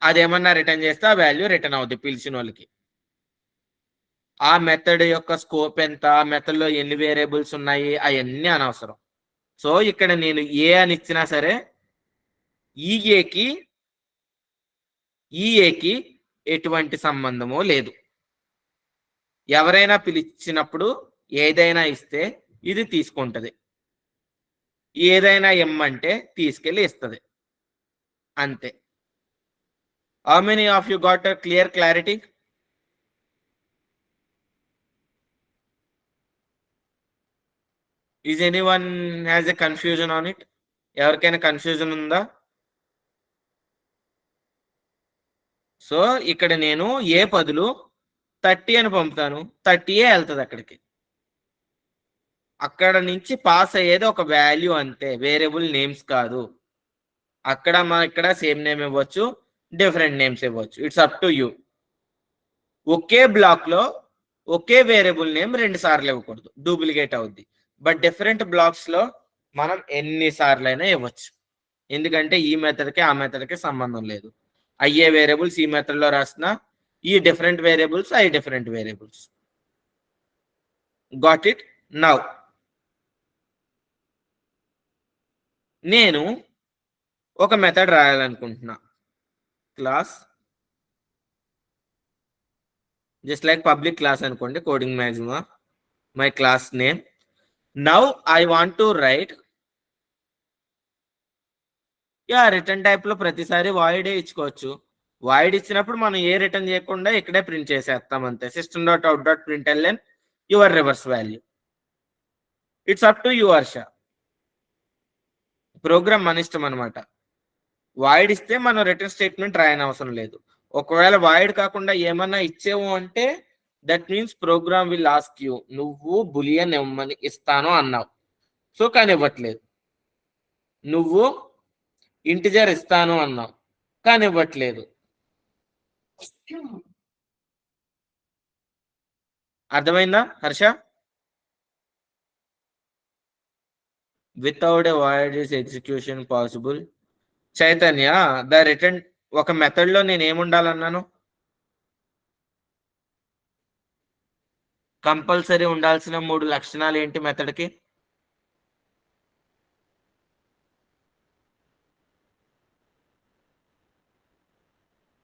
అదేమన్నా రిటర్న్ చేస్తే ఆ వాల్యూ రిటర్న్ అవుతుంది పిలిచిన వాళ్ళకి. ఆ మెథడ్ యొక్క స్కోప్ ఎంత, ఆ మెథడ్ లో ఎన్ని వేరియబుల్స్ ఉన్నాయి, అవన్నీ అనవసరం. సో ఇక్కడ నేను ఏ అని ఇచ్చినా సరే ఈఏకి ఎటువంటి సంబంధము లేదు. ఎవరైనా పిలిచినప్పుడు ఏదైనా ఇస్తే ఇది తీసుకుంటది, ఏదైనా ఇమ్మంటే తీసుకెళ్ళి ఇస్తుంది అంతే. How many of you got clarity? Is anyone has a confusion on it? ఎవరికైనా కన్ఫ్యూజన్ ఉందా? సో ఇక్కడ నేను ఏ బదులు 30 అని పంపుతాను, 30 వెళ్తుంది అక్కడికి. అక్కడ నుంచి పాస్ అయ్యేది ఒక వాల్యూ అంతే, వేరియబుల్ నేమ్స్ కాదు. ఇక్కడ సేమ్ నేమ్ ఇవ్వచ్చు, డిఫరెంట్ నేమ్స్ ఇవ్వచ్చు, ఇట్స్ అప్ టు యూ. ఒకే బ్లాక్ లో ఒకే వేరియబుల్ నేమ్ 2 సార్లు ఇవ్వకూడదు, డూప్లికేట్ అవుద్ది. బట్ డిఫరెంట్ బ్లాక్స్ లో మనం ఎన్ని సార్లు అయినా ఇవ్వచ్చు, ఎందుకంటే ఈ మెథడ్కి ఆ మెథడ్కి సంబంధం లేదు. అయ్యే వేరియబుల్స్ ఈ మెథడ్ లో రాసిన, ఈ different variables I different variables. Got it? Now నేను ఒక మెథడ్ రాయాలనుకుంటున్నా, class just like public class అనుకోండి, coding maxima, my class name. Now I want to write, return type లో ప్రతిసారి వాయిడే ఇచ్చుకోవచ్చు. వాయిడ్ ఇచ్చినప్పుడు మనం ఏ రిటర్న్ చేయకుండా ఇక్కడే ప్రింట్ చేసేస్తాం అంతే. System dot out dot print LN your reverse value. It's up to you Harsha. Program మన ఇష్టం అనమాట. వాయిడ్ ఇస్తే మనం రిటర్న్ స్టేట్మెంట్ రాయని అవసరం లేదు. ఒకవేళ వాయిడ్ కాకుండా ఏమన్నా ఇచ్చేవు అంటే that means program will ask you, నువ్వు బులియన్ ఇవ్వమని ఇస్తాను అన్నావు, సో కానీ ఇవ్వట్లేదు. నువ్వు ఇంటిజర్ ఇస్తాను అన్నావు, కానీ ఇవ్వట్లేదు. అర్థమైందా Harsha? Without a void is execution possible. Chaitanya, the return ఒక మెథడ్ లో నేను ఏముండాలన్నాను? కంపల్సరీ ఉండాల్సిన 3 లక్షణాలు ఏంటి మెథడ్కి?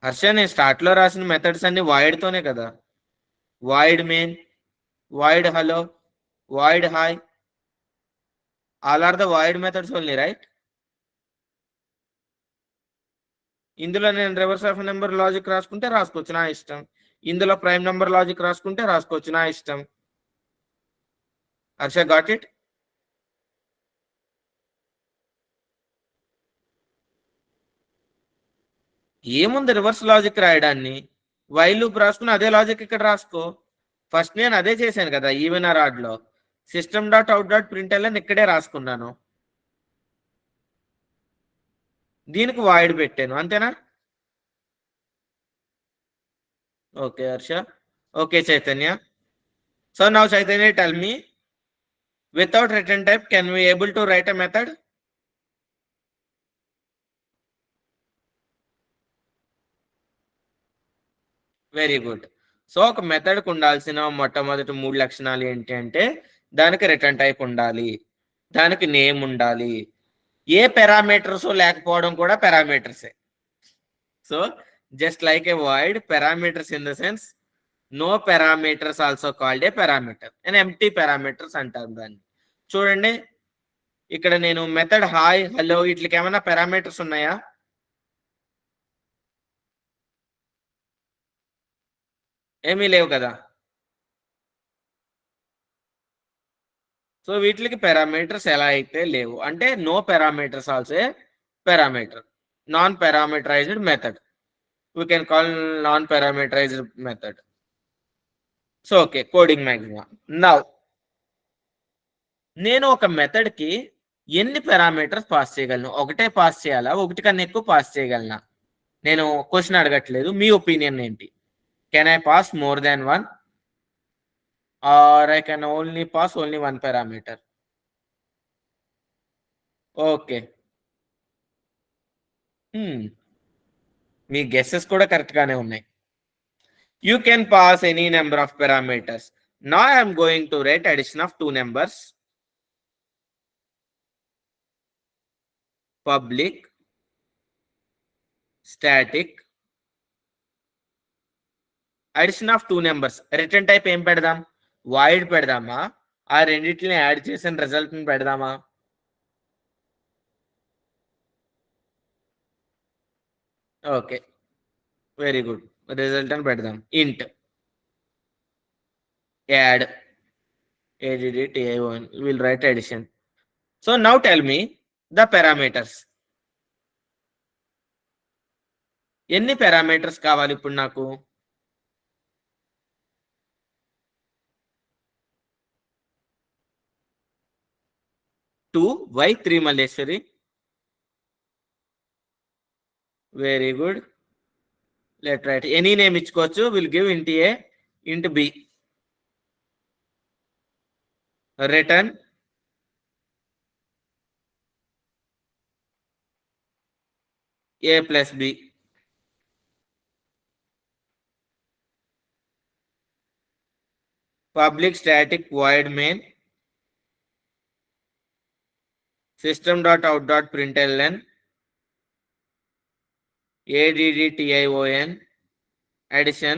హర్ష, నేను స్టార్ట్ లో రాసిన మెథడ్స్ అన్ని వాయిడ్ తోనే కదా. Void main, void hello, void hi, all are the void methods only, right? ఇందులో నేను రివర్స్ ఆఫ్ నెంబర్ లాజిక్ రాసుకుంటే రాసుకోవచ్చు, నా ఇష్టం. ఇందులో ప్రైమ్ నెంబర్ లాజిక్ రాసుకుంటే రాసుకోవచ్చు, నా ఇష్టం. Harsha, got it? ఏముంది రివర్స్ లాజిక్ రాయడాన్ని? వైల్ లూప్ రాసుకుని అదే లాజిక్ ఇక్కడ రాసుకో. ఫస్ట్ నేను అదే చేశాను కదా ఈవెన్ ఆర్ ఆడ్ లో. System dot out dot print LN ఇక్కడే రాసుకున్నాను, దీనికి వాయిడ్ పెట్టాను, అంతేనా? Okay, Harsha. Okay, Chaitanya. So now Chaitanya, tell me, without return type, can we able to write a method? Very good. So ఒక మెథడ్కి ఉండాల్సిన మొట్టమొదటి 3 లక్షణాలు ఏంటి అంటే, దానికి రిటర్న్ టైప్ ఉండాలి, దానికి నేమ్ ఉండాలి, ఏ పారామీటర్స్ లేకపోవడం కూడా పారామీటర్సే. So just like a void, parameters in the sense no parameters also called a parameter and empty parameters అంటారు దాన్ని. చూడండి, ఇక్కడ నేను మెథడ్ హాయ్, హలో వీటికి ఏమైనా పారామీటర్స్ ఉన్నాయా? ఏమీ లేవు కదా. సో వీటికి పారామీటర్స్ ఎలా అయితే లేవు అంటే no parameters also a parameter. Non parameterized method, we can call non parameterized method. So okay, coding Maxima. Now నేను ఒక మెథడ్ కి ఎన్ని పారామీటర్స్ పాస్ చేయగలను? ఒకటే పాస్ చేయాలా, ఒకటి కన్నా ఎక్కువ పాస్ చేయగలనా? నేను క్వశ్చన్ అడగట్లేదు, మీ ఒపీనియన్ ఏంటి? Can I pass more than one or I can only pass only one parameter? Okay, me guesses కూడా కరెక్ట్ గానే ఉన్నాయి. You can pass any number of parameters. Now I am going to write addition of two numbers. Public, static, addition of two numbers. Return type ఏం పెడదాం? void పెడదామా, ఆ రెండిటిని add చేసిన result ని పెడదామా? Okay, very good. రిజల్ట్ అని పెడదాం. int add add will write addition. So now tell me the parameters. ఎన్ని పారామీటర్స్ కావాలి ఇప్పుడు నాకు? 2 why 3 Malleswari? Very good. Let write any name ఇచ్చుకోవచ్చు. Will give int a int b. Return a plus b. Public static void main system.out.println addtion addition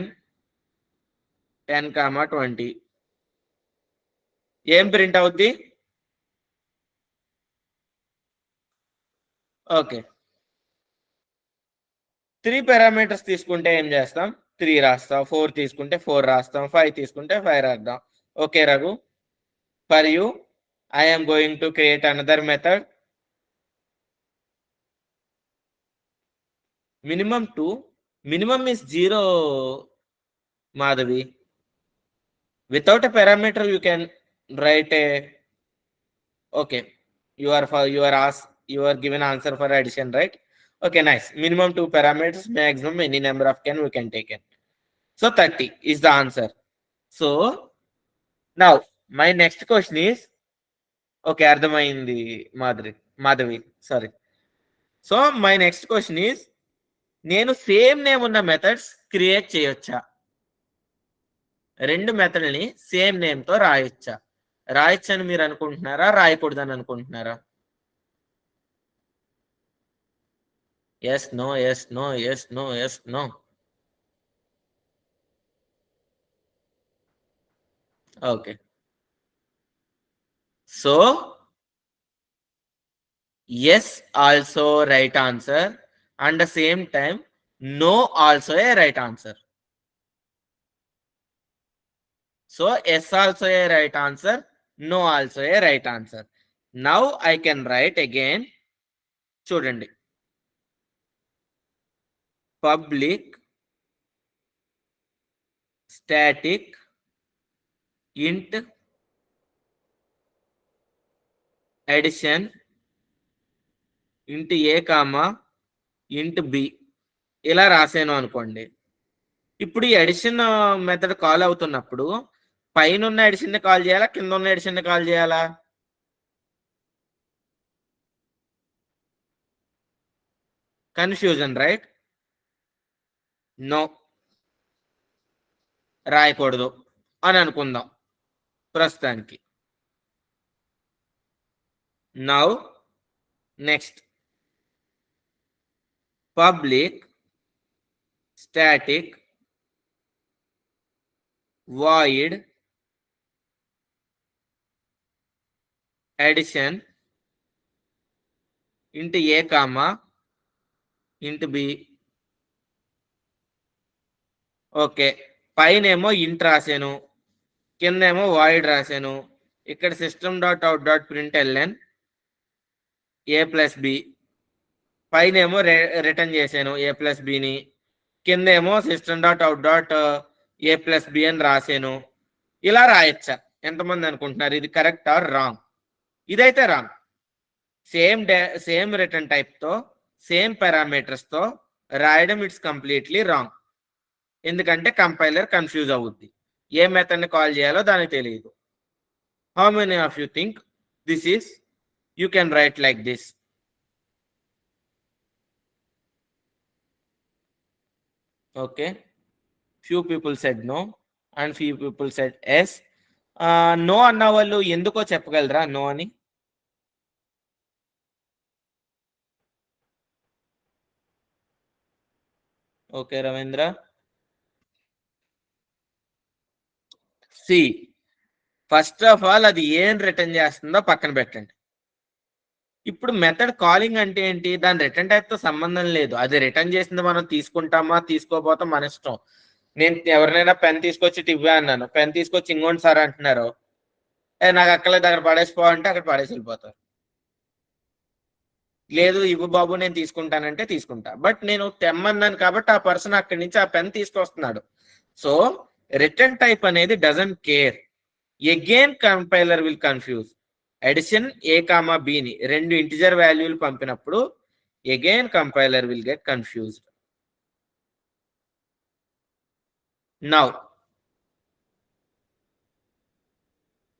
10, 20. ఏం print అవుద్ది? Okay, 3 parameters తీసుకుంటే ఏం చేస్తాం? 3 రాస్తాం. 4 తీసుకుంటే 4 రాస్తాం. 5 తీసుకుంటే 5 రాద్దాం. Okay Raghu, for you I am going to create another method. Minimum 2. Minimum is 0, Madhavi. Without a parameter, you can write a. Okay, you are given answer for addition, right? Okay, nice. Minimum 2 parameters, maximum any number of can we can take it. So 30 is the answer. So now my next question is, okay, అర్థమైంది Madhavi, sorry. So my next question is, నేను same name ఉన్న methods create చేయొచ్చా? రెండు మెథడ్ని same name తో రాయొచ్చా? రాయొచ్చని మీరు అనుకుంటున్నారా, రాయకూడదని అనుకుంటున్నారా? Yes no, yes no, yes no, yes no. Okay, so yes also right answer and the same time no also a right answer. So S also a right answer, no also a right answer. Now I can write again. చూడండి, public static int addition int a comma int b ఇలా రాసాను అనుకోండి. ఇప్పుడు ఈ edition method call అవుతున్నప్పుడు పైన ఉన్న edition ని కాల్ చేయాలా, కింద ఉన్న ఎడిషన్ ని కాల్ చేయాలా? Confusion, right? నో, రాయకూడదు అని అనుకుందాం ప్రస్తుతానికి. Now next, public static void addition into a comma into b. Okay, పైనేమో ఇంట్ రాశాను, కిందేమో వాయిడ్ రాశాను. ఇక్కడ system dot out dot print LN a plus b, పైనేమో రిటర్న్ చేశాను ఏ ప్లస్ బిని, కిందేమో system dot out dot a plus b అని రాశాను. ఇలా రాయొచ్చా? ఎంతమంది అనుకుంటున్నారు ఇది కరెక్ట్ ఆర్ రాంగ్? ఇదైతే రాంగ్. సేమ్ రిటర్న్ టైప్ తో, సేమ్ పారామీటర్స్ తో రాయడం ఇట్స్ కంప్లీట్లీ రాంగ్. ఎందుకంటే కంపైలర్ కన్ఫ్యూజ్ అవుద్ది, ఏ మెథడ్ ని కాల్ చేయాలో దానికి తెలియదు. How many of you think this is you can write like this? Okay, few people said no and few people said yes. No అన్న వాళ్ళు ఎందుకో చెప్పగలరా నో అని? Okay Ravindra. See, first of all అది ఏం రిటర్న్ చేస్తుందో పక్కన పెట్టండి. ఇప్పుడు మెథడ్ కాలింగ్ అంటే ఏంటి? దాని రిటర్న్ టైప్ తో సంబంధం లేదు. అది రిటర్న్ చేసింది మనం తీసుకుంటామా తీసుకోపోతాం మన ఇష్టం. నేను ఎవరినైనా పెన్ తీసుకొచ్చి ఇవ్వా అన్నాను, పెన్ తీసుకొచ్చి ఇంకోటి సార్ అంటున్నారు, నాకు అక్కర్లేదు అక్కడ పడేసిపో అంటే అక్కడ పడేసి వెళ్ళిపోతారు. లేదు ఇవ్వు బాబు నేను తీసుకుంటానంటే తీసుకుంటా. బట్ నేను తెమ్మన్నాను కాబట్టి ఆ పర్సన్ అక్కడి నుంచి ఆ పెన్ తీసుకొస్తున్నాడు. సో రిటర్న్ టైప్ అనేది doesn't care. Again compiler will confuse. Addition a comma బిని రెండు ఇంటిజర్ వాల్యూలు పంపినప్పుడు again compiler will get confused. Now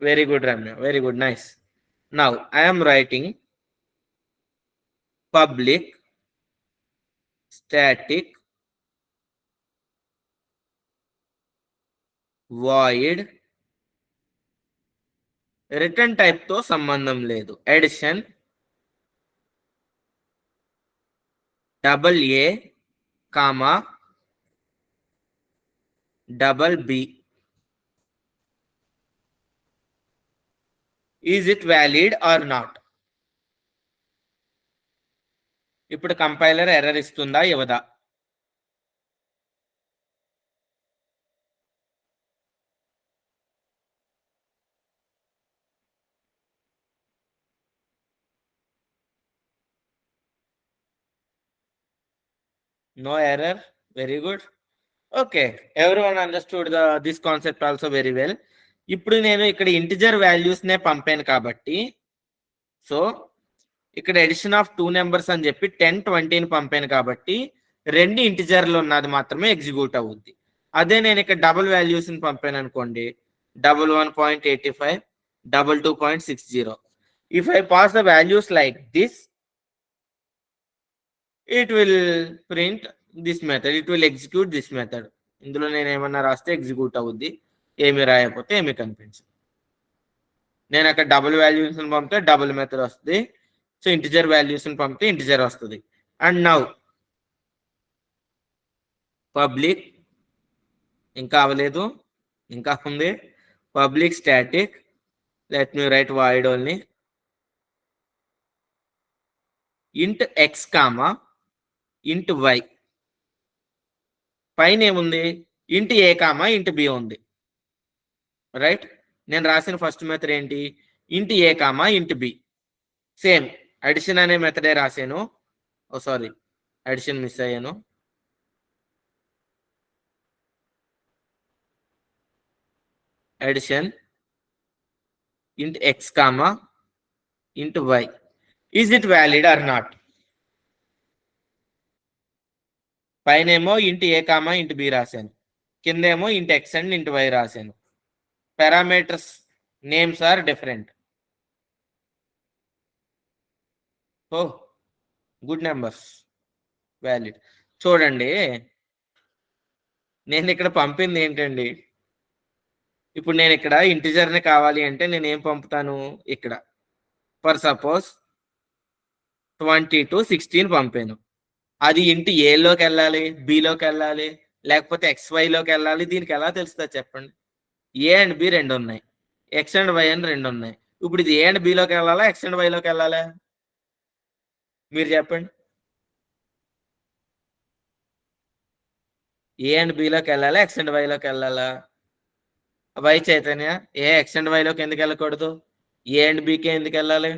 very good Ramya, very good, nice. Now I am writing public static void return type తో సంబంధం లేదు, addition double a comma double b. Is it valid or not? ఇప్పుడు compiler error ఇస్తుందా ఇవ్వదా? No error, very good. Okay, everyone understood this concept also very well. ఇప్పుడు నేను ఇక్కడ integer values నే పంపాను కాబట్టి, సో ఇక్కడ ఎడిషన్ ఆఫ్ 2 నెంబర్స్ అని చెప్పి 10, 20ని పంపాను కాబట్టి రెండు ఇంటిజర్లు ఉన్నది మాత్రమే ఎగ్జిక్యూట్ అవుద్ది. అదే నేను ఇక్కడ డబుల్ వాల్యూస్ ని పంపాను అనుకోండి, 11.85, 22.60. If I pass the values like this, it will print this method, it will execute this method. ఇందులో నేను ఏమన్నా రాస్తే ఎగ్జిక్యూట్ అవుద్ది, ఏమి రాయకపోతే ఏమి కనిపించదు. నేను అక్కడ డబుల్ వాల్యూస్ పంపితే డబుల్ మెథడ్ వస్తుంది, సో ఇంటిజర్ వాల్యూస్ పంపితే ఇంటిజర్ వస్తుంది. అండ్ నౌ పబ్లిక్, ఇంకా అవ్వలేదు, ఇంకా ఉంది. Public static, let me right void only, ఇంట్ ఎక్స్ కామా ఇంట్ వై. పైన ఏముంది? ఇంట్ ఏ కామా ఇంట్ బి ఉంది, రైట్? నేను రాసిన ఫస్ట్ మెథడ్ ఏంటి? ఇంట్ a comma int B. Same addition అనే మెథడే రాశాను. ఓ సారీ, అడిషన్ మిస్ అయ్యాను. అడిషన్ ఇంట్ ఎక్స్ కామా ఇంట్ why. Is it valid or not? పైనేమో int a comma int b రాశాను, కిందేమో int x and int y రాశాను. Parameters names are different. Oh good numbers, valid. చూడండి, నేను ఇక్కడ పంపింది ఏంటండి? ఇప్పుడు నేను ఇక్కడ ఇంటిజర్ని కావాలి అంటే నేను ఏం పంపుతాను? ఇక్కడ ఫర్ సపోజ్ 20 to 16 పంపాను. అది ఇంటి ఏలోకి వెళ్ళాలి, బిలోకి వెళ్ళాలి, లేకపోతే XYలోకి వెళ్ళాలి? దీనికి ఎలా తెలుస్తుంది చెప్పండి? ఏ అండ్ బి రెండు ఉన్నాయి, ఎక్స్ అండ్ వై అని రెండు ఉన్నాయి. ఇప్పుడు ఇది ఏ అండ్ బిలోకి వెళ్ళాలా, ఎక్స్ అండ్ వైలోకి వెళ్ళాలా? మీరు చెప్పండి. ఏ అండ్ బిలోకి వెళ్ళాలా, ఎక్స్ అండ్ వైలోకి వెళ్ళాలా? Why Chaitanya, a x and వైలోకి ఎందుకు వెళ్ళకూడదు? ఏ అండ్ బికే ఎందుకు వెళ్ళాలి?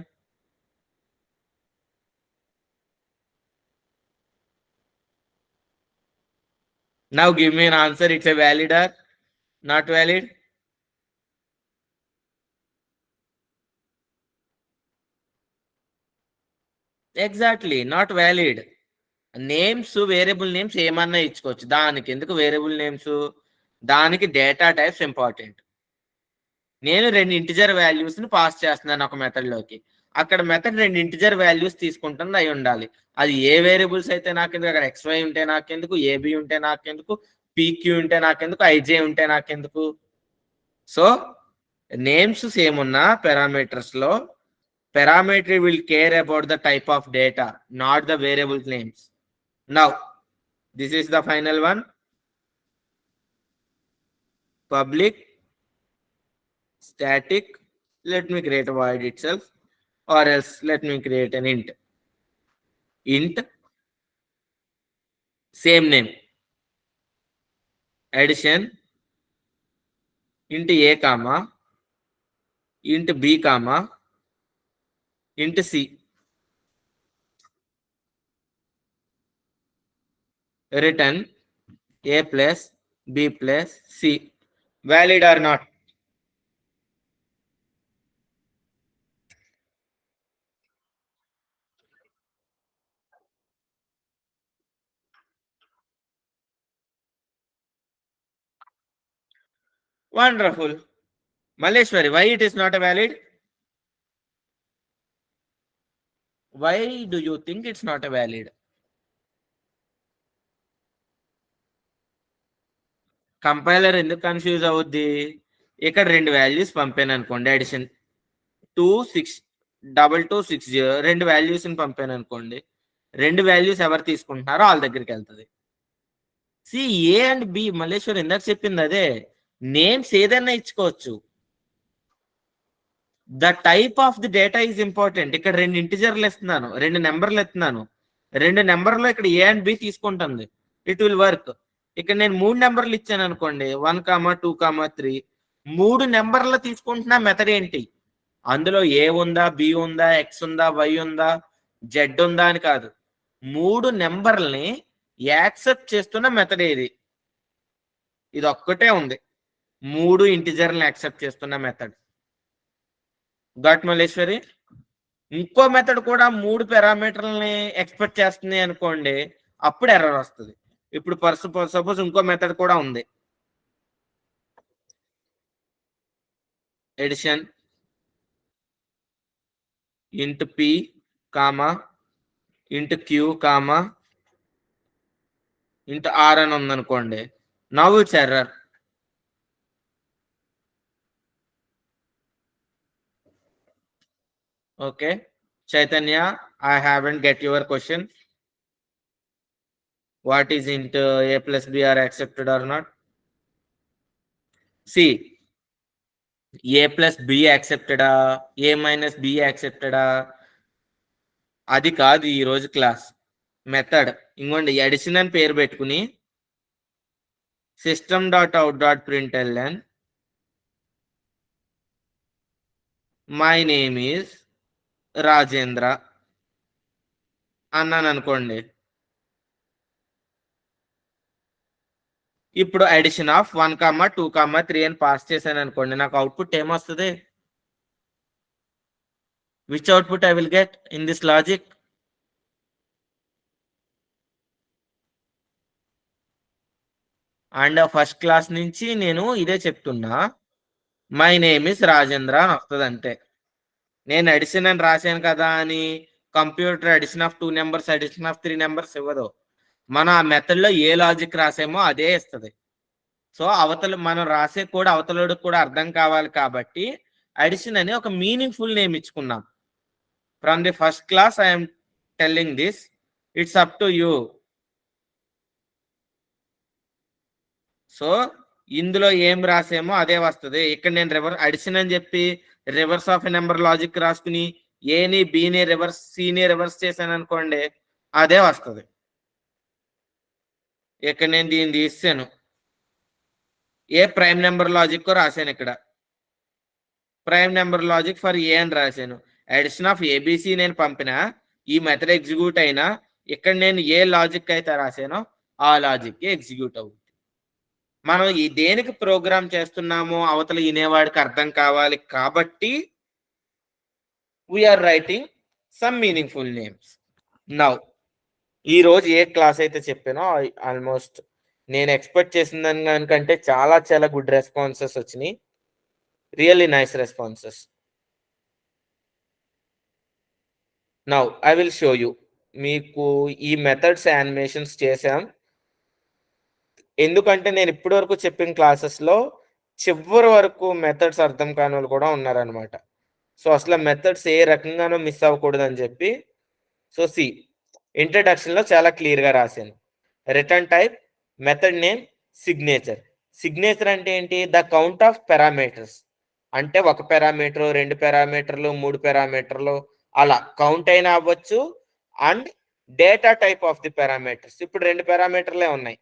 Now give me an answer. It's a valid or not valid? Exactly not valid. Names, variable names ఏమన్నా ఇచ్చుకోవచ్చు, దానికి ఎందుకు వేరియబుల్ నేమ్స్? దానికి డేటా టైప్స్ ఇంపార్టెంట్. నేను 2 ఇంటిజర్ వాల్యూస్ ని పాస్ చేస్తున్నాను ఒక మెథడ్ లోకి. అక్కడ మెథడ్ 2 ఇంటిజర్ వాల్యూస్ తీసుకుంటుంది అయి ఉండాలి. అది ఏ వేరియబుల్స్ అయితే నాకెందుకు? అక్కడ XY ఉంటే నాకెందుకు, ఏబి ఉంటే నాకెందుకు, PQ ఉంటే నాకెందుకు, IJ ఉంటే నాకెందుకు? సో నేమ్స్ సేమ్ ఉన్న పారామీటర్స్ లో parameter will care about the type of data, not the variable names. Now this is the final one. Public static, let me create a void itself, or else let me create an int same name, addition int a comma int b comma int c, return a plus b plus c. Valid or not? Wonderful. Maleshwari, why it is not a valid? Why do you think it's not a valid? Compiler ఎందుకు confuse అవుద్ది? ఇక్కడ 2 values పంపాను అనుకోండి, addition 26260 2 values ని పంపాను అనుకోండి, 2 values ఎవరు తీసుకుంటున్నారో వాళ్ళ దగ్గరికి వెళ్తుంది. See A and B, Malleshwar ఇందాక చెప్పింది అదే, నేమ్స్ ఏదైనా ఇచ్చుకోవచ్చు. The type of the data is important. ఇక్కడ 2 ఇంటిజర్లు ఇస్తున్నాను, 2 నెంబర్లు ఇస్తున్నాను, 2 నెంబర్లో ఇక్కడ ఏ అండ్ బి తీసుకుంటుంది, ఇట్ విల్ వర్క్. ఇక్కడ నేను 3 నెంబర్లు ఇచ్చాను అనుకోండి, 1, 2, 3, 3 నెంబర్లు తీసుకుంటున్నా మెథడ్ ఏంటి? అందులో ఏ ఉందా, బి ఉందా, ఎక్స్ ఉందా, వై ఉందా, జెడ్ ఉందా అని కాదు, 3 నెంబర్లని యాక్సెప్ట్ చేస్తున్న మెథడ్ ఏది? ఇది ఒక్కటే ఉంది, 3 ఇంటిజర్లను యాక్సెప్ట్ చేస్తున్న మెథడ్. గాట్ మల్లేశ్వరి? ఇంకో మెథడ్ కూడా 3 పారామీటర్లని ఎక్స్పెక్ట్ చేస్తుంది అనుకోండి, అప్పుడు ఎర్రర్ వస్తుంది. ఇప్పుడు సపోజ్ ఇంకో మెథడ్ కూడా ఉంది, addition int p comma int q comma int r అని ఉందనుకోండి, now it's error. Okay Chaitanya, I haven't get your question. What is int a plus b are accepted or not? See, a plus b accepted, a minus b accepted, అది కాదు ఈ రోజు class. Method ఇంకోండి, edition అని పేరు పెట్టుకుని system.out.println my name is Rajendra అన్నాను అనుకోండి, ఇప్పుడు అడిషన్ ఆఫ్ 1, 2, 3 అని పాస్ చేశాను అనుకోండి, నాకు అవుట్పుట్ ఏమొస్తుంది? Which output I will get in this logic? And first class నుంచి నేను ఇదే చెప్తున్నా. మై నేమ్ ఇస్ రాజేంద్ర అని వస్తుంది అంతే. నేను అడిషన్ అని రాశాను కదా అని computer addition of 2 numbers, addition of 3 numbers ఇవ్వదు. మనం ఆ మెథడ్లో ఏ లాజిక్ రాసామో అదే ఇస్తుంది. సో అవతల మనం రాసే కూడా అవతలోడికి కూడా అర్థం కావాలి కాబట్టి అడిషన్ అని ఒక మీనింగ్ఫుల్ నేమ్ ఇచ్చుకున్నాం. From the first class I'm telling this, it's up to you. So ఇందులో ఏం రాసేమో అదే వస్తుంది. ఇక్కడ నేను అడిషన్ అని చెప్పి reverse of a number logic రాసుకుని ఏని బిని రివర్స్ సిని రివర్స్ చేశాను అనుకోండి, అదే వస్తుంది. ఇక్కడ నేను దీన్ని తీసాను, ఏ ప్రైమ్ నెంబర్ లాజిక్ రాశాను. ఇక్కడ prime number logic for a అని రాశాను. అడిషన్ ఆఫ్ ఏబిసి నేను పంపిన ఈ మెథడ్ ఎగ్జిక్యూట్ అయినా ఇక్కడ నేను ఏ లాజిక్ అయితే రాశానో ఆ లాజిక్ ఎగ్జిక్యూట్ అవుతుంది. మనం ఈ దేనికి ప్రోగ్రామ్ చేస్తున్నామో అవతల వినేవాడికి అర్థం కావాలి కాబట్టి we are writing some meaningful names. Now ఈ రోజు ఏ క్లాస్ అయితే చెప్పానో ఆల్మోస్ట్ నేను ఎక్స్పెక్ట్ చేసిన దానికంటే చాలా చాలా గుడ్ రెస్పాన్సెస్ వచ్చినాయి. Really nice responses. Now I will show you. మీకు ఈ మెథడ్స్ యానిమేషన్స్ చేశాం ఎందుకంటే నేను ఇప్పటి వరకు చెప్పిన క్లాసెస్లో చివరి వరకు మెథడ్స్ అర్థం కాని వాళ్ళు కూడా ఉన్నారనమాట. సో అసలు మెథడ్స్ ఏ రకంగానో మిస్ అవ్వకూడదు అని చెప్పి. సో సి ఇంట్రడక్షన్లో చాలా క్లియర్గా రాశాను. Return type, method name, signature. Signature అంటే ఏంటి? The count of parameters. అంటే 1 పారామీటర్, 2 పారామీటర్లు, 3 పారామీటర్లు అలా కౌంట్ అయినా అవ్వచ్చు. And data type of the parameters. ఇప్పుడు 2 పారామీటర్లే ఉన్నాయి,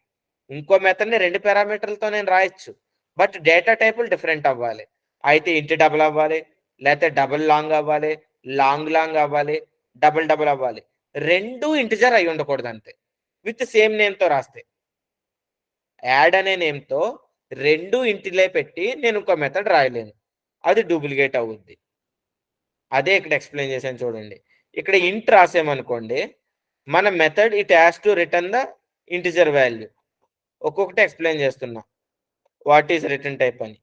ఇంకో మెథడ్ని 2 పారామీటర్లతో నేను రాయొచ్చు. బట్ డేటా టైపులు డిఫరెంట్ అవ్వాలి. అయితే ఇంటి డబుల్ అవ్వాలి, లేకపోతే డబుల్ లాంగ్ అవ్వాలి, లాంగ్ లాంగ్ అవ్వాలి, డబుల్ డబుల్ అవ్వాలి. 2 ఇంటిజర్ అయి ఉండకూడదు అంతే. విత్ సేమ్ నేమ్తో రాస్తే. యాడ్ అనే నేమ్తో 2 ఇంటిలే పెట్టి నేను ఇంకో మెథడ్ రాయలేను, అది డూప్లికేట్ అవుద్ది. అదే ఇక్కడ ఎక్స్ప్లెయిన్ చేశాను చూడండి. ఇక్కడ ఇంట్ రాసామనుకోండి, మన method it has to return the integer value. ఒక్కొక్కటి ఎక్స్ప్లెయిన్ చేస్తున్నా వాట్ ఈస్ రిటర్న్ టైప్ అని.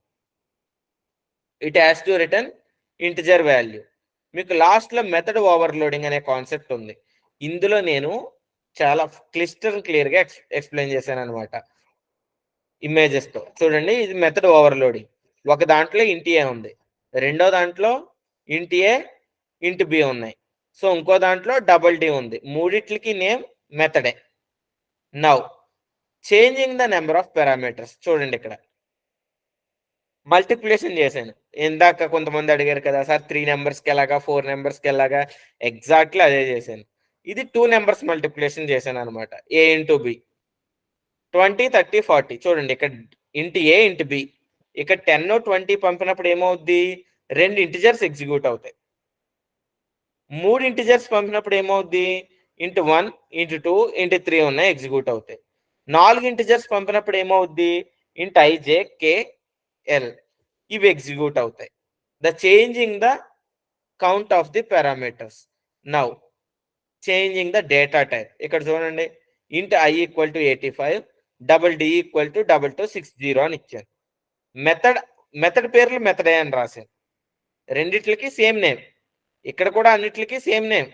It has to return integer value. మీకు లాస్ట్లో మెథడ్ ఓవర్లోడింగ్ అనే కాన్సెప్ట్ ఉంది. ఇందులో నేను చాలా క్లియర్గా ఎక్స్ప్లెయిన్ చేశాను అనమాట ఇమేజెస్తో. చూడండి, ఇది మెథడ్ ఓవర్లోడింగ్. ఒక దాంట్లో ఇంటి ఏ ఉంది, రెండో దాంట్లో ఇంటి ఏ ఇంటి బి ఉన్నాయి. సో ఇంకో దాంట్లో డబుల్ డి ఉంది. మూడిట్లకి నేమ్ మెథడే. Now changing the number of parameters. చూడండి, ఇక్కడ మల్టిప్లికేషన్ చేశాను. ఇందాక కొంతమంది అడిగారు కదా సార్ 3 నెంబర్స్కి ఎలాగా, 4 నెంబర్స్కి ఎలాగా. ఎగ్జాక్ట్లీ అదే చేశాను. ఇది 2 నెంబర్స్ మల్టిప్లికేషన్ చేశాను అనమాట. ఏ ఇంటూ బి 20, 30, 40. చూడండి, ఇక్కడ ఇంటి ఏ ఇంటి బి. ఇక్కడ 10, 20 పంపినప్పుడు ఏమవుద్ది? 2 ఇంటిజర్స్ ఎగ్జిక్యూట్ అవుతాయి. 3 ఇంటిజర్స్ పంపినప్పుడు ఏమవుద్ది? ఇంటూ 1, ఇంటూ 2, ఇంటూ 3 ఉన్నాయి, ఎగ్జిక్యూట్ అవుతాయి. 4 ఇంటిజర్స్ పంపినప్పుడు ఏమవుద్ది? ఇంటూ ఐజే, కే, ఎల్ ఇవి ఎగ్జిక్యూట్ అవుతాయి. The changing the count of the parameters. Now changing the data type. ఇక్కడ చూడండి, int i equal to 85, double d equal to 2260 అని ఇచ్చాను. మెథడ్ పేర్లు మెథడే అని రాశాను. రెండిట్లకి సేమ్ నేమ్. ఇక్కడ కూడా అన్నిట్లకి సేమ్ నేమ్.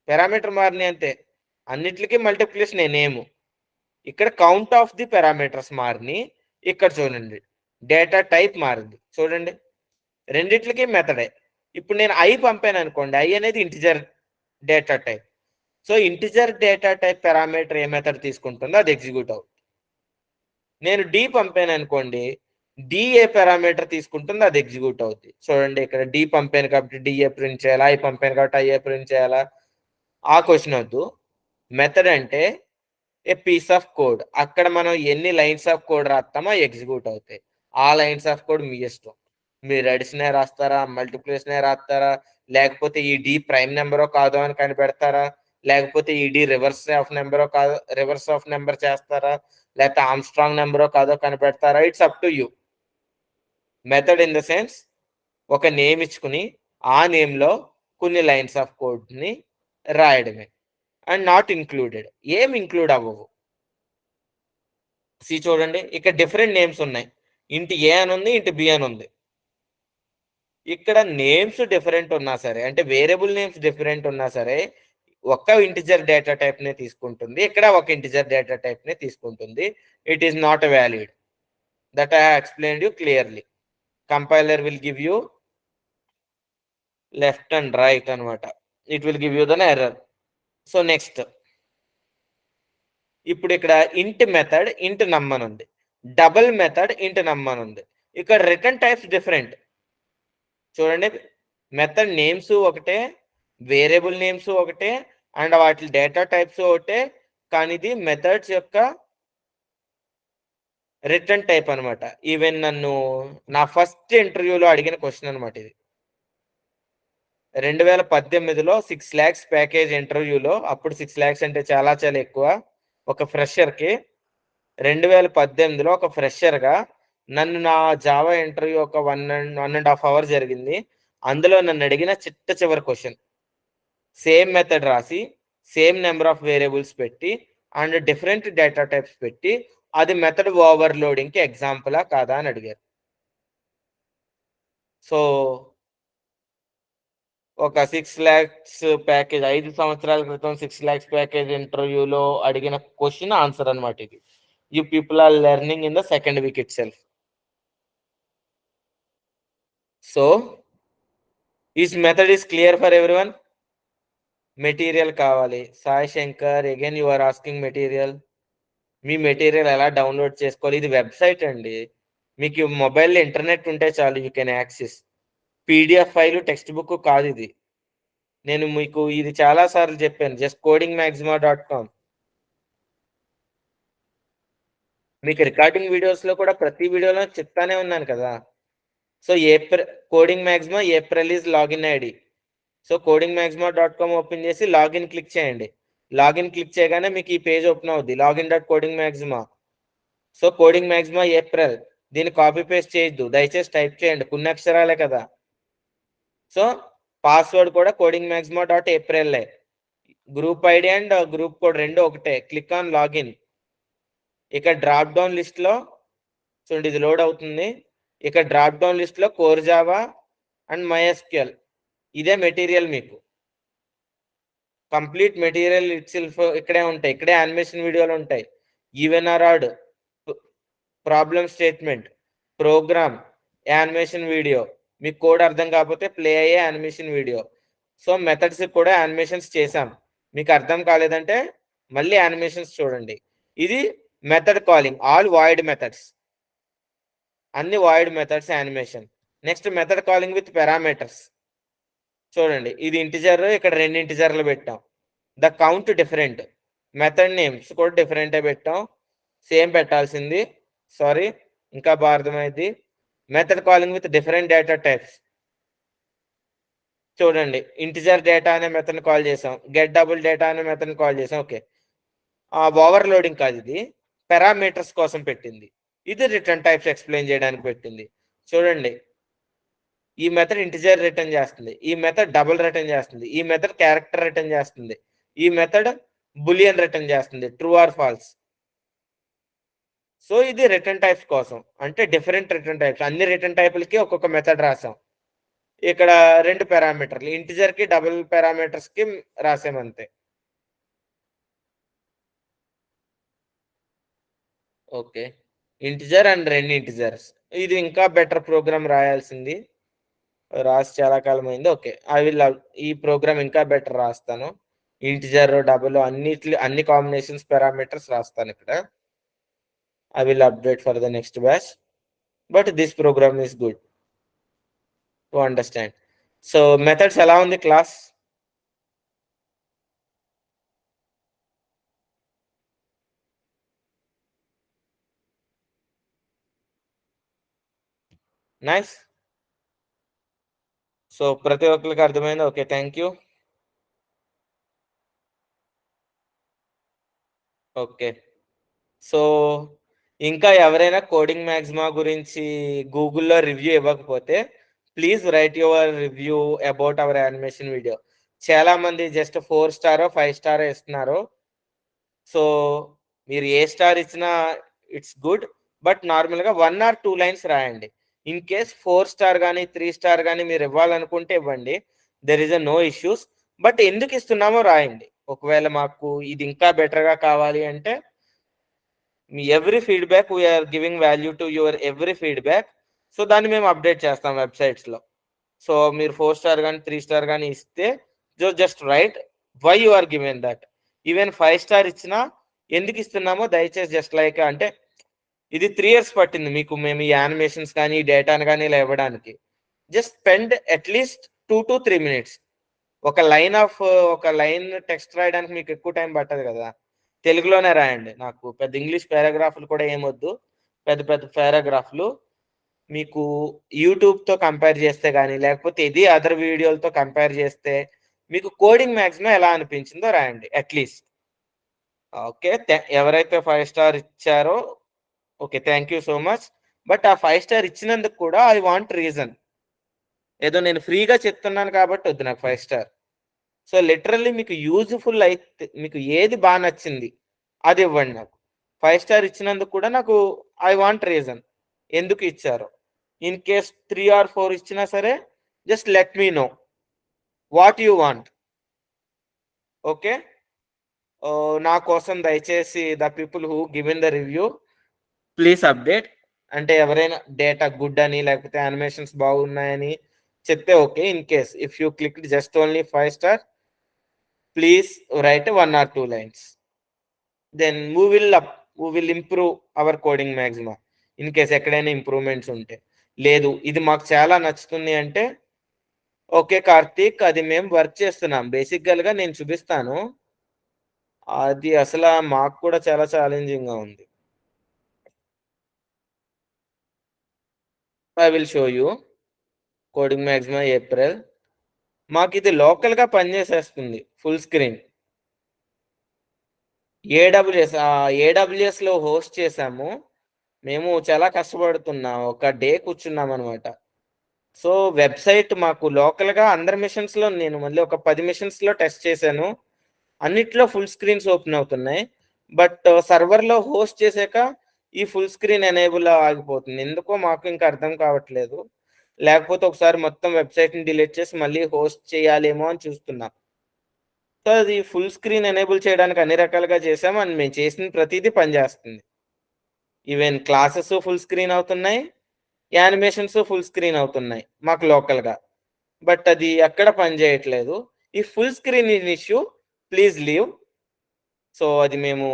పారామీటర్ మారినాయి అంతే, అన్నిట్లకి మల్టిప్లికేషన్ నేము. ఇక్కడ కౌంట్ ఆఫ్ ది పారామీటర్స్ మారిని. ఇక్కడ చూడండి, డేటా టైప్ మారింది. చూడండి, రెండిట్లకి మెథడే. ఇప్పుడు నేను ఐ పంపాను అనుకోండి, ఐ అనేది integer data type. So integer data type parameter ఏ మెథడ్ తీసుకుంటుందో అది ఎగ్జిక్యూట్ అవుతుంది. నేను డి పంపాను అనుకోండి, డి ఏ పారామీటర్ తీసుకుంటుందో అది ఎగ్జిక్యూట్ అవుతుంది. చూడండి, ఇక్కడ డి పంపాను కాబట్టి డిఏ ప్రింట్ చేయాలా, ఐ పంపాను కాబట్టి ఐఏ ప్రింట్ చేయాలా, ఆ క్వశ్చన్ వద్దు. మెథడ్ అంటే ఏ పీస్ ఆఫ్ కోడ్. అక్కడ మనం ఎన్ని లైన్స్ ఆఫ్ కోడ్ రాస్తామో ఎగ్జిక్యూట్ అవుతాయి. ఆ లైన్స్ ఆఫ్ కోడ్ మీ ఇష్టం. మీరు అడిషనే రాస్తారా, మల్టిప్లికేషనే రాస్తారా, లేకపోతే ఈ డి ప్రైమ్ నెంబరో కాదో అని కనిపెడతారా, లేకపోతే ఈ డి రివర్స్ ఆఫ్ నెంబరో కాదో, రివర్స్ ఆఫ్ నెంబర్ చేస్తారా, లేకపోతే ఆమ్స్ట్రాంగ్ నెంబరో కాదో కనిపెడతారా. It's up to you. Method in the sense ఒక నేమ్ ఇచ్చుకుని ఆ నేమ్లో కొన్ని లైన్స్ ఆఫ్ కోడ్ని రాయడమే. అండ్ నాట్ ఇంక్లూడెడ్, ఏం ఇంక్లూడ్ అవ్వవు. చూడండి ఇక్కడ డిఫరెంట్ నేమ్స్ ఉన్నాయి. ఇంట్ ఏ అని ఉంది, ఇంట్ బి అని ఉంది. ఇక్కడ నేమ్స్ డిఫరెంట్ ఉన్నా సరే, అంటే వేరియబుల్ నేమ్స్ డిఫరెంట్ ఉన్నా సరే, ఒక్క ఇంటిజర్ డేటా టైప్ నే తీసుకుంటుంది. ఇక్కడ ఒక ఇంటిజర్ డేటా టైప్ నే తీసుకుంటుంది. It is not valid. That I explained you clearly. Compiler will give you left and right అనమాట. It will give you then error. So next, ఇప్పుడు ఇక్కడ ఇంట్ మెథడ్ ఇంట్ నమ్ అని ఉంది, డబుల్ మెథడ్ ఇంట్ నమ్ అని ఉంది. ఇక్కడ రిటర్న్ టైప్స్ డిఫరెంట్. చూడండి, మెథడ్ నేమ్స్ ఒకటే, వేరియబుల్ నేమ్స్ ఒకటే, అండ్ వాటి డేటా టైప్స్ ఒకటే, కానీ ఇది మెథడ్స్ యొక్క రిటర్న్ టైప్ అనమాట. ఈవెన్ నన్ను నా ఫస్ట్ ఇంటర్వ్యూలో అడిగిన క్వశ్చన్ అనమాట ఇది. 2018లో 6 lakhs ప్యాకేజ్ ఇంటర్వ్యూలో, అప్పుడు 6 lakhs అంటే చాలా చాలా ఎక్కువ ఒక ఫ్రెషర్కి. 2018లో ఒక ఫ్రెషర్గా నన్ను నా జావా ఇంటర్వ్యూ ఒక 1.5 hours జరిగింది. అందులో నన్ను అడిగిన చివరి క్వశ్చన్, సేమ్ మెథడ్ రాసి, సేమ్ నెంబర్ ఆఫ్ వేరియబుల్స్ పెట్టి, అండ్ డిఫరెంట్ డేటా టైప్స్ పెట్టి, అది మెథడ్ ఓవర్లోడింగ్కి ఎగ్జాంపులా కాదా అని అడిగారు. సో ఒక 6 lakhs ప్యాకేజ్, 5 సంవత్సరాల క్రితం 6 lakhs ప్యాకేజ్ ఇంటర్వ్యూలో అడిగిన క్వశ్చన్ ఆన్సర్ అనమాట ఇది. You people are learning in the second week itself. So is method is clear for everyone. Material కావాలి. Sai Shankar, again you are asking material. మీ మెటీరియల్ ఎలా డౌన్లోడ్ చేసుకోవాలి? ఇది వెబ్సైట్ అండి. మీకు మొబైల్లో ఇంటర్నెట్ ఉంటే చాలు, you can access. PDF file, textbook కాదు ఇది. నేను మీకు ఇది చాలా సార్లు చెప్పాను. Just codingmaxima.com. మీకు రికార్డింగ్ వీడియోస్లో కూడా ప్రతి వీడియోలో చెప్తానే ఉన్నాను కదా. So coding మ్యాక్సిమా April is login ID. So codingmaxima.com open చేసి లాగిన్ క్లిక్ చేయండి. లాగిన్ క్లిక్ చేయగానే మీకు ఈ పేజ్ ఓపెన్ అవుద్ది, login.codingmaxima. సో కోడింగ్ మ్యాక్సిమా ఏప్రిల్, దీన్ని కాపీ పేస్ట్ చేయొద్దు, దయచేసి టైప్ చేయండి, కొన్ని అక్షరాలే కదా. సో పాస్వర్డ్ కూడా codingmaxima.april. Group ID and group code రెండు ఒకటే. Click on login. ఇక్కడ డ్రాప్ డౌన్ లిస్ట్లో చూడండి, ఇది లోడ్ అవుతుంది. ఇక్కడ డ్రాప్ డౌన్ లిస్ట్లో కోర్ జావా అండ్ MySQL, ఇదే మెటీరియల్. మీకు కంప్లీట్ మెటీరియల్ ఇట్ సెల్ఫ్ ఇక్కడే ఉంటాయి. ఇక్కడే యానిమేషన్ వీడియోలు ఉంటాయి. Even or odd, problem statement, program, animation video. మీకు కోడ్ అర్థం కాకపోతే ప్లే అయ్యే యానిమేషన్ వీడియో. సో మెథడ్స్ కూడా యానిమేషన్స్ చేసాం. మీకు అర్థం కాలేదంటే మళ్ళీ యానిమేషన్స్ చూడండి. ఇది method calling, all void methods, అన్ని void methods animation. Next method calling with parameters. చూడండి, ఇది ఇంటిజర్, ఇక్కడ 2 ఇంటిజర్లు పెట్టాం. The count different, method names కూడా డిఫరెంటే పెట్టాం. సేమ్ పెట్టాల్సింది, సారీ, ఇంకా బాగా అర్థమైంది. Method calling with different data types. చూడండి, ఇంటిజర్ డేటా అనే మెథడ్ కాల్ చేసాం, గెట్ డబుల్ డేటా అనే మెథడ్ కాల్ చేసాం. ఓకే, ఓవర్లోడింగ్ కాదు, ఇది పారామీటర్స్ కోసం పెట్టింది. ఇది రిటర్న్ టైప్స్ ఎక్స్ప్లెయిన్ చేయడానికి పెట్టింది. చూడండి, ఈ మెథడ్ ఇంటిజర్ రిటర్న్ చేస్తుంది, ఈ మెథడ్ డబుల్ రిటర్న్ చేస్తుంది, ఈ మెథడ్ క్యారెక్టర్ రిటర్న్ చేస్తుంది, ఈ మెథడ్ బులియన్ రిటర్న్ చేస్తుంది, ట్రూ ఆర్ ఫాల్స్. సో ఇది రిటర్న్ టైప్స్ కోసం, అంటే డిఫరెంట్ రిటర్న్ టైప్స్. అన్ని రిటర్న్ టైపులకి ఒక్కొక్క మెథడ్ రాసాం. ఇక్కడ 2 పారామీటర్లు, ఇంటిజర్ కి డబుల్ పారామీటర్స్ కి రాసామంతే. Okay, integer and 2 integers. ఇది ఇంకా బెటర్ ప్రోగ్రామ్ రాయాల్సింది, రాసి చాలా కాలం అయింది. ఓకే, ఈ ప్రోగ్రామ్ ఇంకా బెటర్ రాస్తాను. ఇంటిజర్, డబుల్, అన్ని కాంబినేషన్స్ పారామీటర్స్ రాస్తాను ఇక్కడ. I will update for the next batch, but this program is good to understand. So methods ఎలా ఉంది క్లాస్? నైస్. సో ప్రతి ఒక్కరికి అర్థమైంది. Okay, thank you. Okay, so ఇంకా ఎవరైనా కోడింగ్ మ్యాక్సిమా గురించి గూగుల్లో రివ్యూ ఇవ్వకపోతే please write your review about our animation video. చాలా మంది జస్ట్ 4 స్టార్ 5 స్టార్ ఇస్తున్నారు. సో మీరు ఏ స్టార్ ఇచ్చినా ఇట్స్ గుడ్. బట్ నార్మల్గా 1 or 2 లైన్స్ రాయండి. ఇన్ కేస్ 4 స్టార్ కానీ 3 స్టార్ కానీ మీరు ఇవ్వాలనుకుంటే ఇవ్వండి. There is a no issues. But ఎందుకు ఇస్తున్నామో రాయండి. ఒకవేళ మాకు ఇది ఇంకా బెటర్గా కావాలి అంటే మీ every feedback we are giving value to your every feedback. So దాన్ని మేము అప్డేట్ చేస్తాం వెబ్సైట్స్లో. సో మీరు 4 స్టార్ కానీ 3 స్టార్ కానీ ఇస్తే just write why you are given that. Even 5 star ఇచ్చినా ఎందుకు ఇస్తున్నామో దయచేసి జస్ట్ లైక్ అంటే ఇది 3 years పట్టింది మీకు మేము ఈ యానిమేషన్స్ కానీ ఈ డేటాను కానీ ఇలా ఇవ్వడానికి. Just spend at least 2 to 3 minutes. ఒక లైన్ టెక్స్ట్ రాయడానికి మీకు ఎక్కువ టైం పట్టదు కదా. తెలుగులోనే రాయండి. నాకు పెద్ద ఇంగ్లీష్ పారాగ్రాఫ్లు కూడా ఏమొద్దు. పెద్ద పెద్ద పారాగ్రాఫ్లు మీకు యూట్యూబ్తో కంపేర్ చేస్తే కానీ లేకపోతే ఇది అదర్ వీడియోలతో కంపేర్ చేస్తే మీకు కోడింగ్ మ్యాక్సిమం ఎలా అనిపించిందో రాయండి అట్లీస్ట్. ఓకే, ఎవరైతే 5 స్టార్ ఇచ్చారో okay, thank you so much. But ఆ 5 స్టార్ ఇచ్చినందుకు కూడా ఐ వాంట్ రీజన్. ఏదో నేను ఫ్రీగా చెప్తున్నాను కాబట్టి వద్దు నాకు 5 స్టార్. సో లిటరల్లీ మీకు యూజ్ఫుల్ అయితే మీకు ఏది బాగా నచ్చింది అది ఇవ్వండి నాకు. 5 స్టార్ ఇచ్చినందుకు కూడా నాకు ఐ వాంట్ రీజన్ ఎందుకు ఇచ్చారో. ఇన్ కేస్ 3 or 4 ఇచ్చినా సరే just let me know what you want. Okay, నా కోసం దయచేసి the people who given the review please update. అంటే ఎవరైనా డేటా గుడ్ అని లేకపోతే యానిమేషన్స్ బాగున్నాయని చెప్తే okay. In case if you click just only 5 star please write 1 or 2 lines. Then we will improve our coding Maxima. In case ఎక్కడైనా improvements ఉంటే. లేదు ఇది మాకు చాలా నచ్చుతుంది అంటే ఓకే కార్తీక్, అది మేము వర్క్ చేస్తున్నాం. బేసిక్గా నేను చూపిస్తాను. అది అసలు మాకు కూడా చాలా ఛాలెంజింగ్గా ఉంది. I will show you coding మ్యాక్సిమా April. మాకు ఇది లోకల్గా పనిచేసేస్తుంది ఫుల్ స్క్రీన్. ఏడబ్ల్యూఎస్లో హోస్ట్ చేసాము. మేము చాలా కష్టపడుతున్నాం. ఒక డే కూర్చున్నాం అనమాట. సో వెబ్సైట్ మాకు లోకల్గా అందరి మిషన్స్లో నేను మళ్ళీ ఒక 10 మిషన్స్లో టెస్ట్ చేశాను. అన్నిట్లో ఫుల్ స్క్రీన్స్ ఓపెన్ అవుతున్నాయి. బట్ సర్వర్లో హోస్ట్ చేశాక ఈ ఫుల్ స్క్రీన్ ఎనేబుల్ ఆగిపోతుంది. ఎందుకో మాకు ఇంకా అర్థం కావట్లేదు. లేకపోతే ఒకసారి మొత్తం వెబ్సైట్ని డిలీట్ చేసి మళ్ళీ హోస్ట్ చేయాలేమో అని చూస్తున్నాం. సో అది ఫుల్ స్క్రీన్ ఎనేబుల్ చేయడానికి అన్ని రకాలుగా చేసాం. అండ్ మేము చేసిన ప్రతిదీ పనిచేస్తుంది. ఈవెన్ క్లాసెస్ ఫుల్ స్క్రీన్ అవుతున్నాయి, యానిమేషన్స్ ఫుల్ స్క్రీన్ అవుతున్నాయి మాకు లోకల్గా. బట్ అది ఎక్కడ పని చేయట్లేదు. ఈ full screen issue please leave. So అది మేము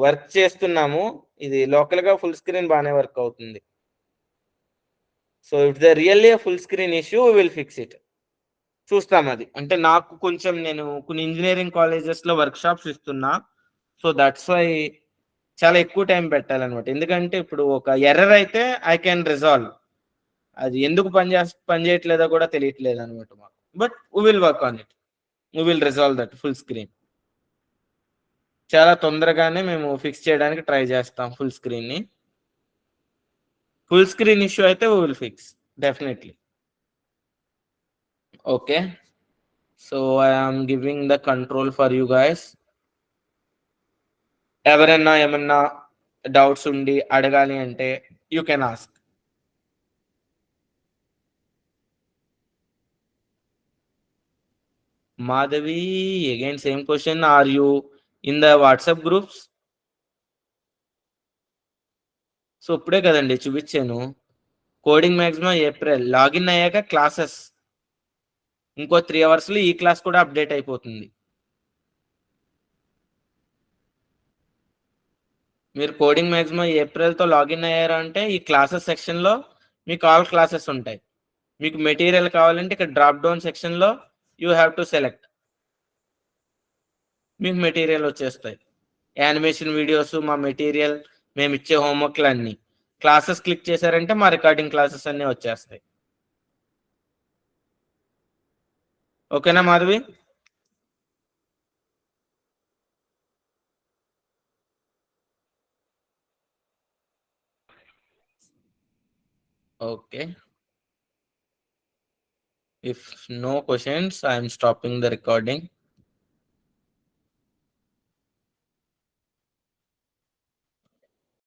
వర్క్ చేస్తున్నాము. ఇది లోకల్గా ఫుల్ స్క్రీన్ బాగానే వర్క్ అవుతుంది. So it's the really full screen issue will fix it. చూస్తాం అది. అంటే నాకు కొంచెం నేను కొన్ని ఇంజనీరింగ్ కాలేజెస్లో వర్క్షాప్స్ ఇస్తున్నా. సో దట్స్ వై చాలా ఎక్కువ టైం పెట్టాలన్నమాట. ఎందుకంటే ఇప్పుడు ఒక ఎర్రర్ అయితే ఐ కెన్ రిజాల్వ్. అది ఎందుకు పని చేయట్లేదో కూడా తెలియట్లేదు అనమాట మాకు. But we will work on it. We will resolve that full screen. చాలా తొందరగానే మేము ఫిక్స్ చేయడానికి ట్రై చేస్తాం ఫుల్ స్క్రీన్ని. ఫుల్ స్క్రీన్ ఇష్యూ అయితే we will fix definitely. Okay, so I am giving the control for you guys. ఎవరైనా ఏమన్నా doubts ఉండి అడగాలి అంటే you can ask. Madhavi, again same question. Are you in the WhatsApp groups? So ఇప్పుడే కదండి చూపించాను. Coding maximum April login అయ్యాక classes ఇంకో 3 అవర్స్లో ఈ క్లాస్ కూడా అప్డేట్ అయిపోతుంది. మీరు కోడింగ్ మ్యాక్సిమం ఏప్రిల్తో లాగిన్ అయ్యారు అంటే ఈ క్లాసెస్ సెక్షన్లో మీకు ఆల్ క్లాసెస్ ఉంటాయి. మీకు మెటీరియల్ కావాలంటే ఇక్కడ డ్రాప్ డౌన్ సెక్షన్లో యూ హ్యావ్ టు సెలెక్ట్. మీకు మెటీరియల్ వచ్చేస్తాయి. యానిమేషన్ వీడియోస్, మా మెటీరియల్, మేము ఇచ్చే హోంవర్క్లు అన్నీ. క్లాసెస్ క్లిక్ చేశారంటే మా రికార్డింగ్ క్లాసెస్ అన్నీ వచ్చేస్తాయి. ఓకేనా Madhavi? Okay, if no questions I am stopping the recording.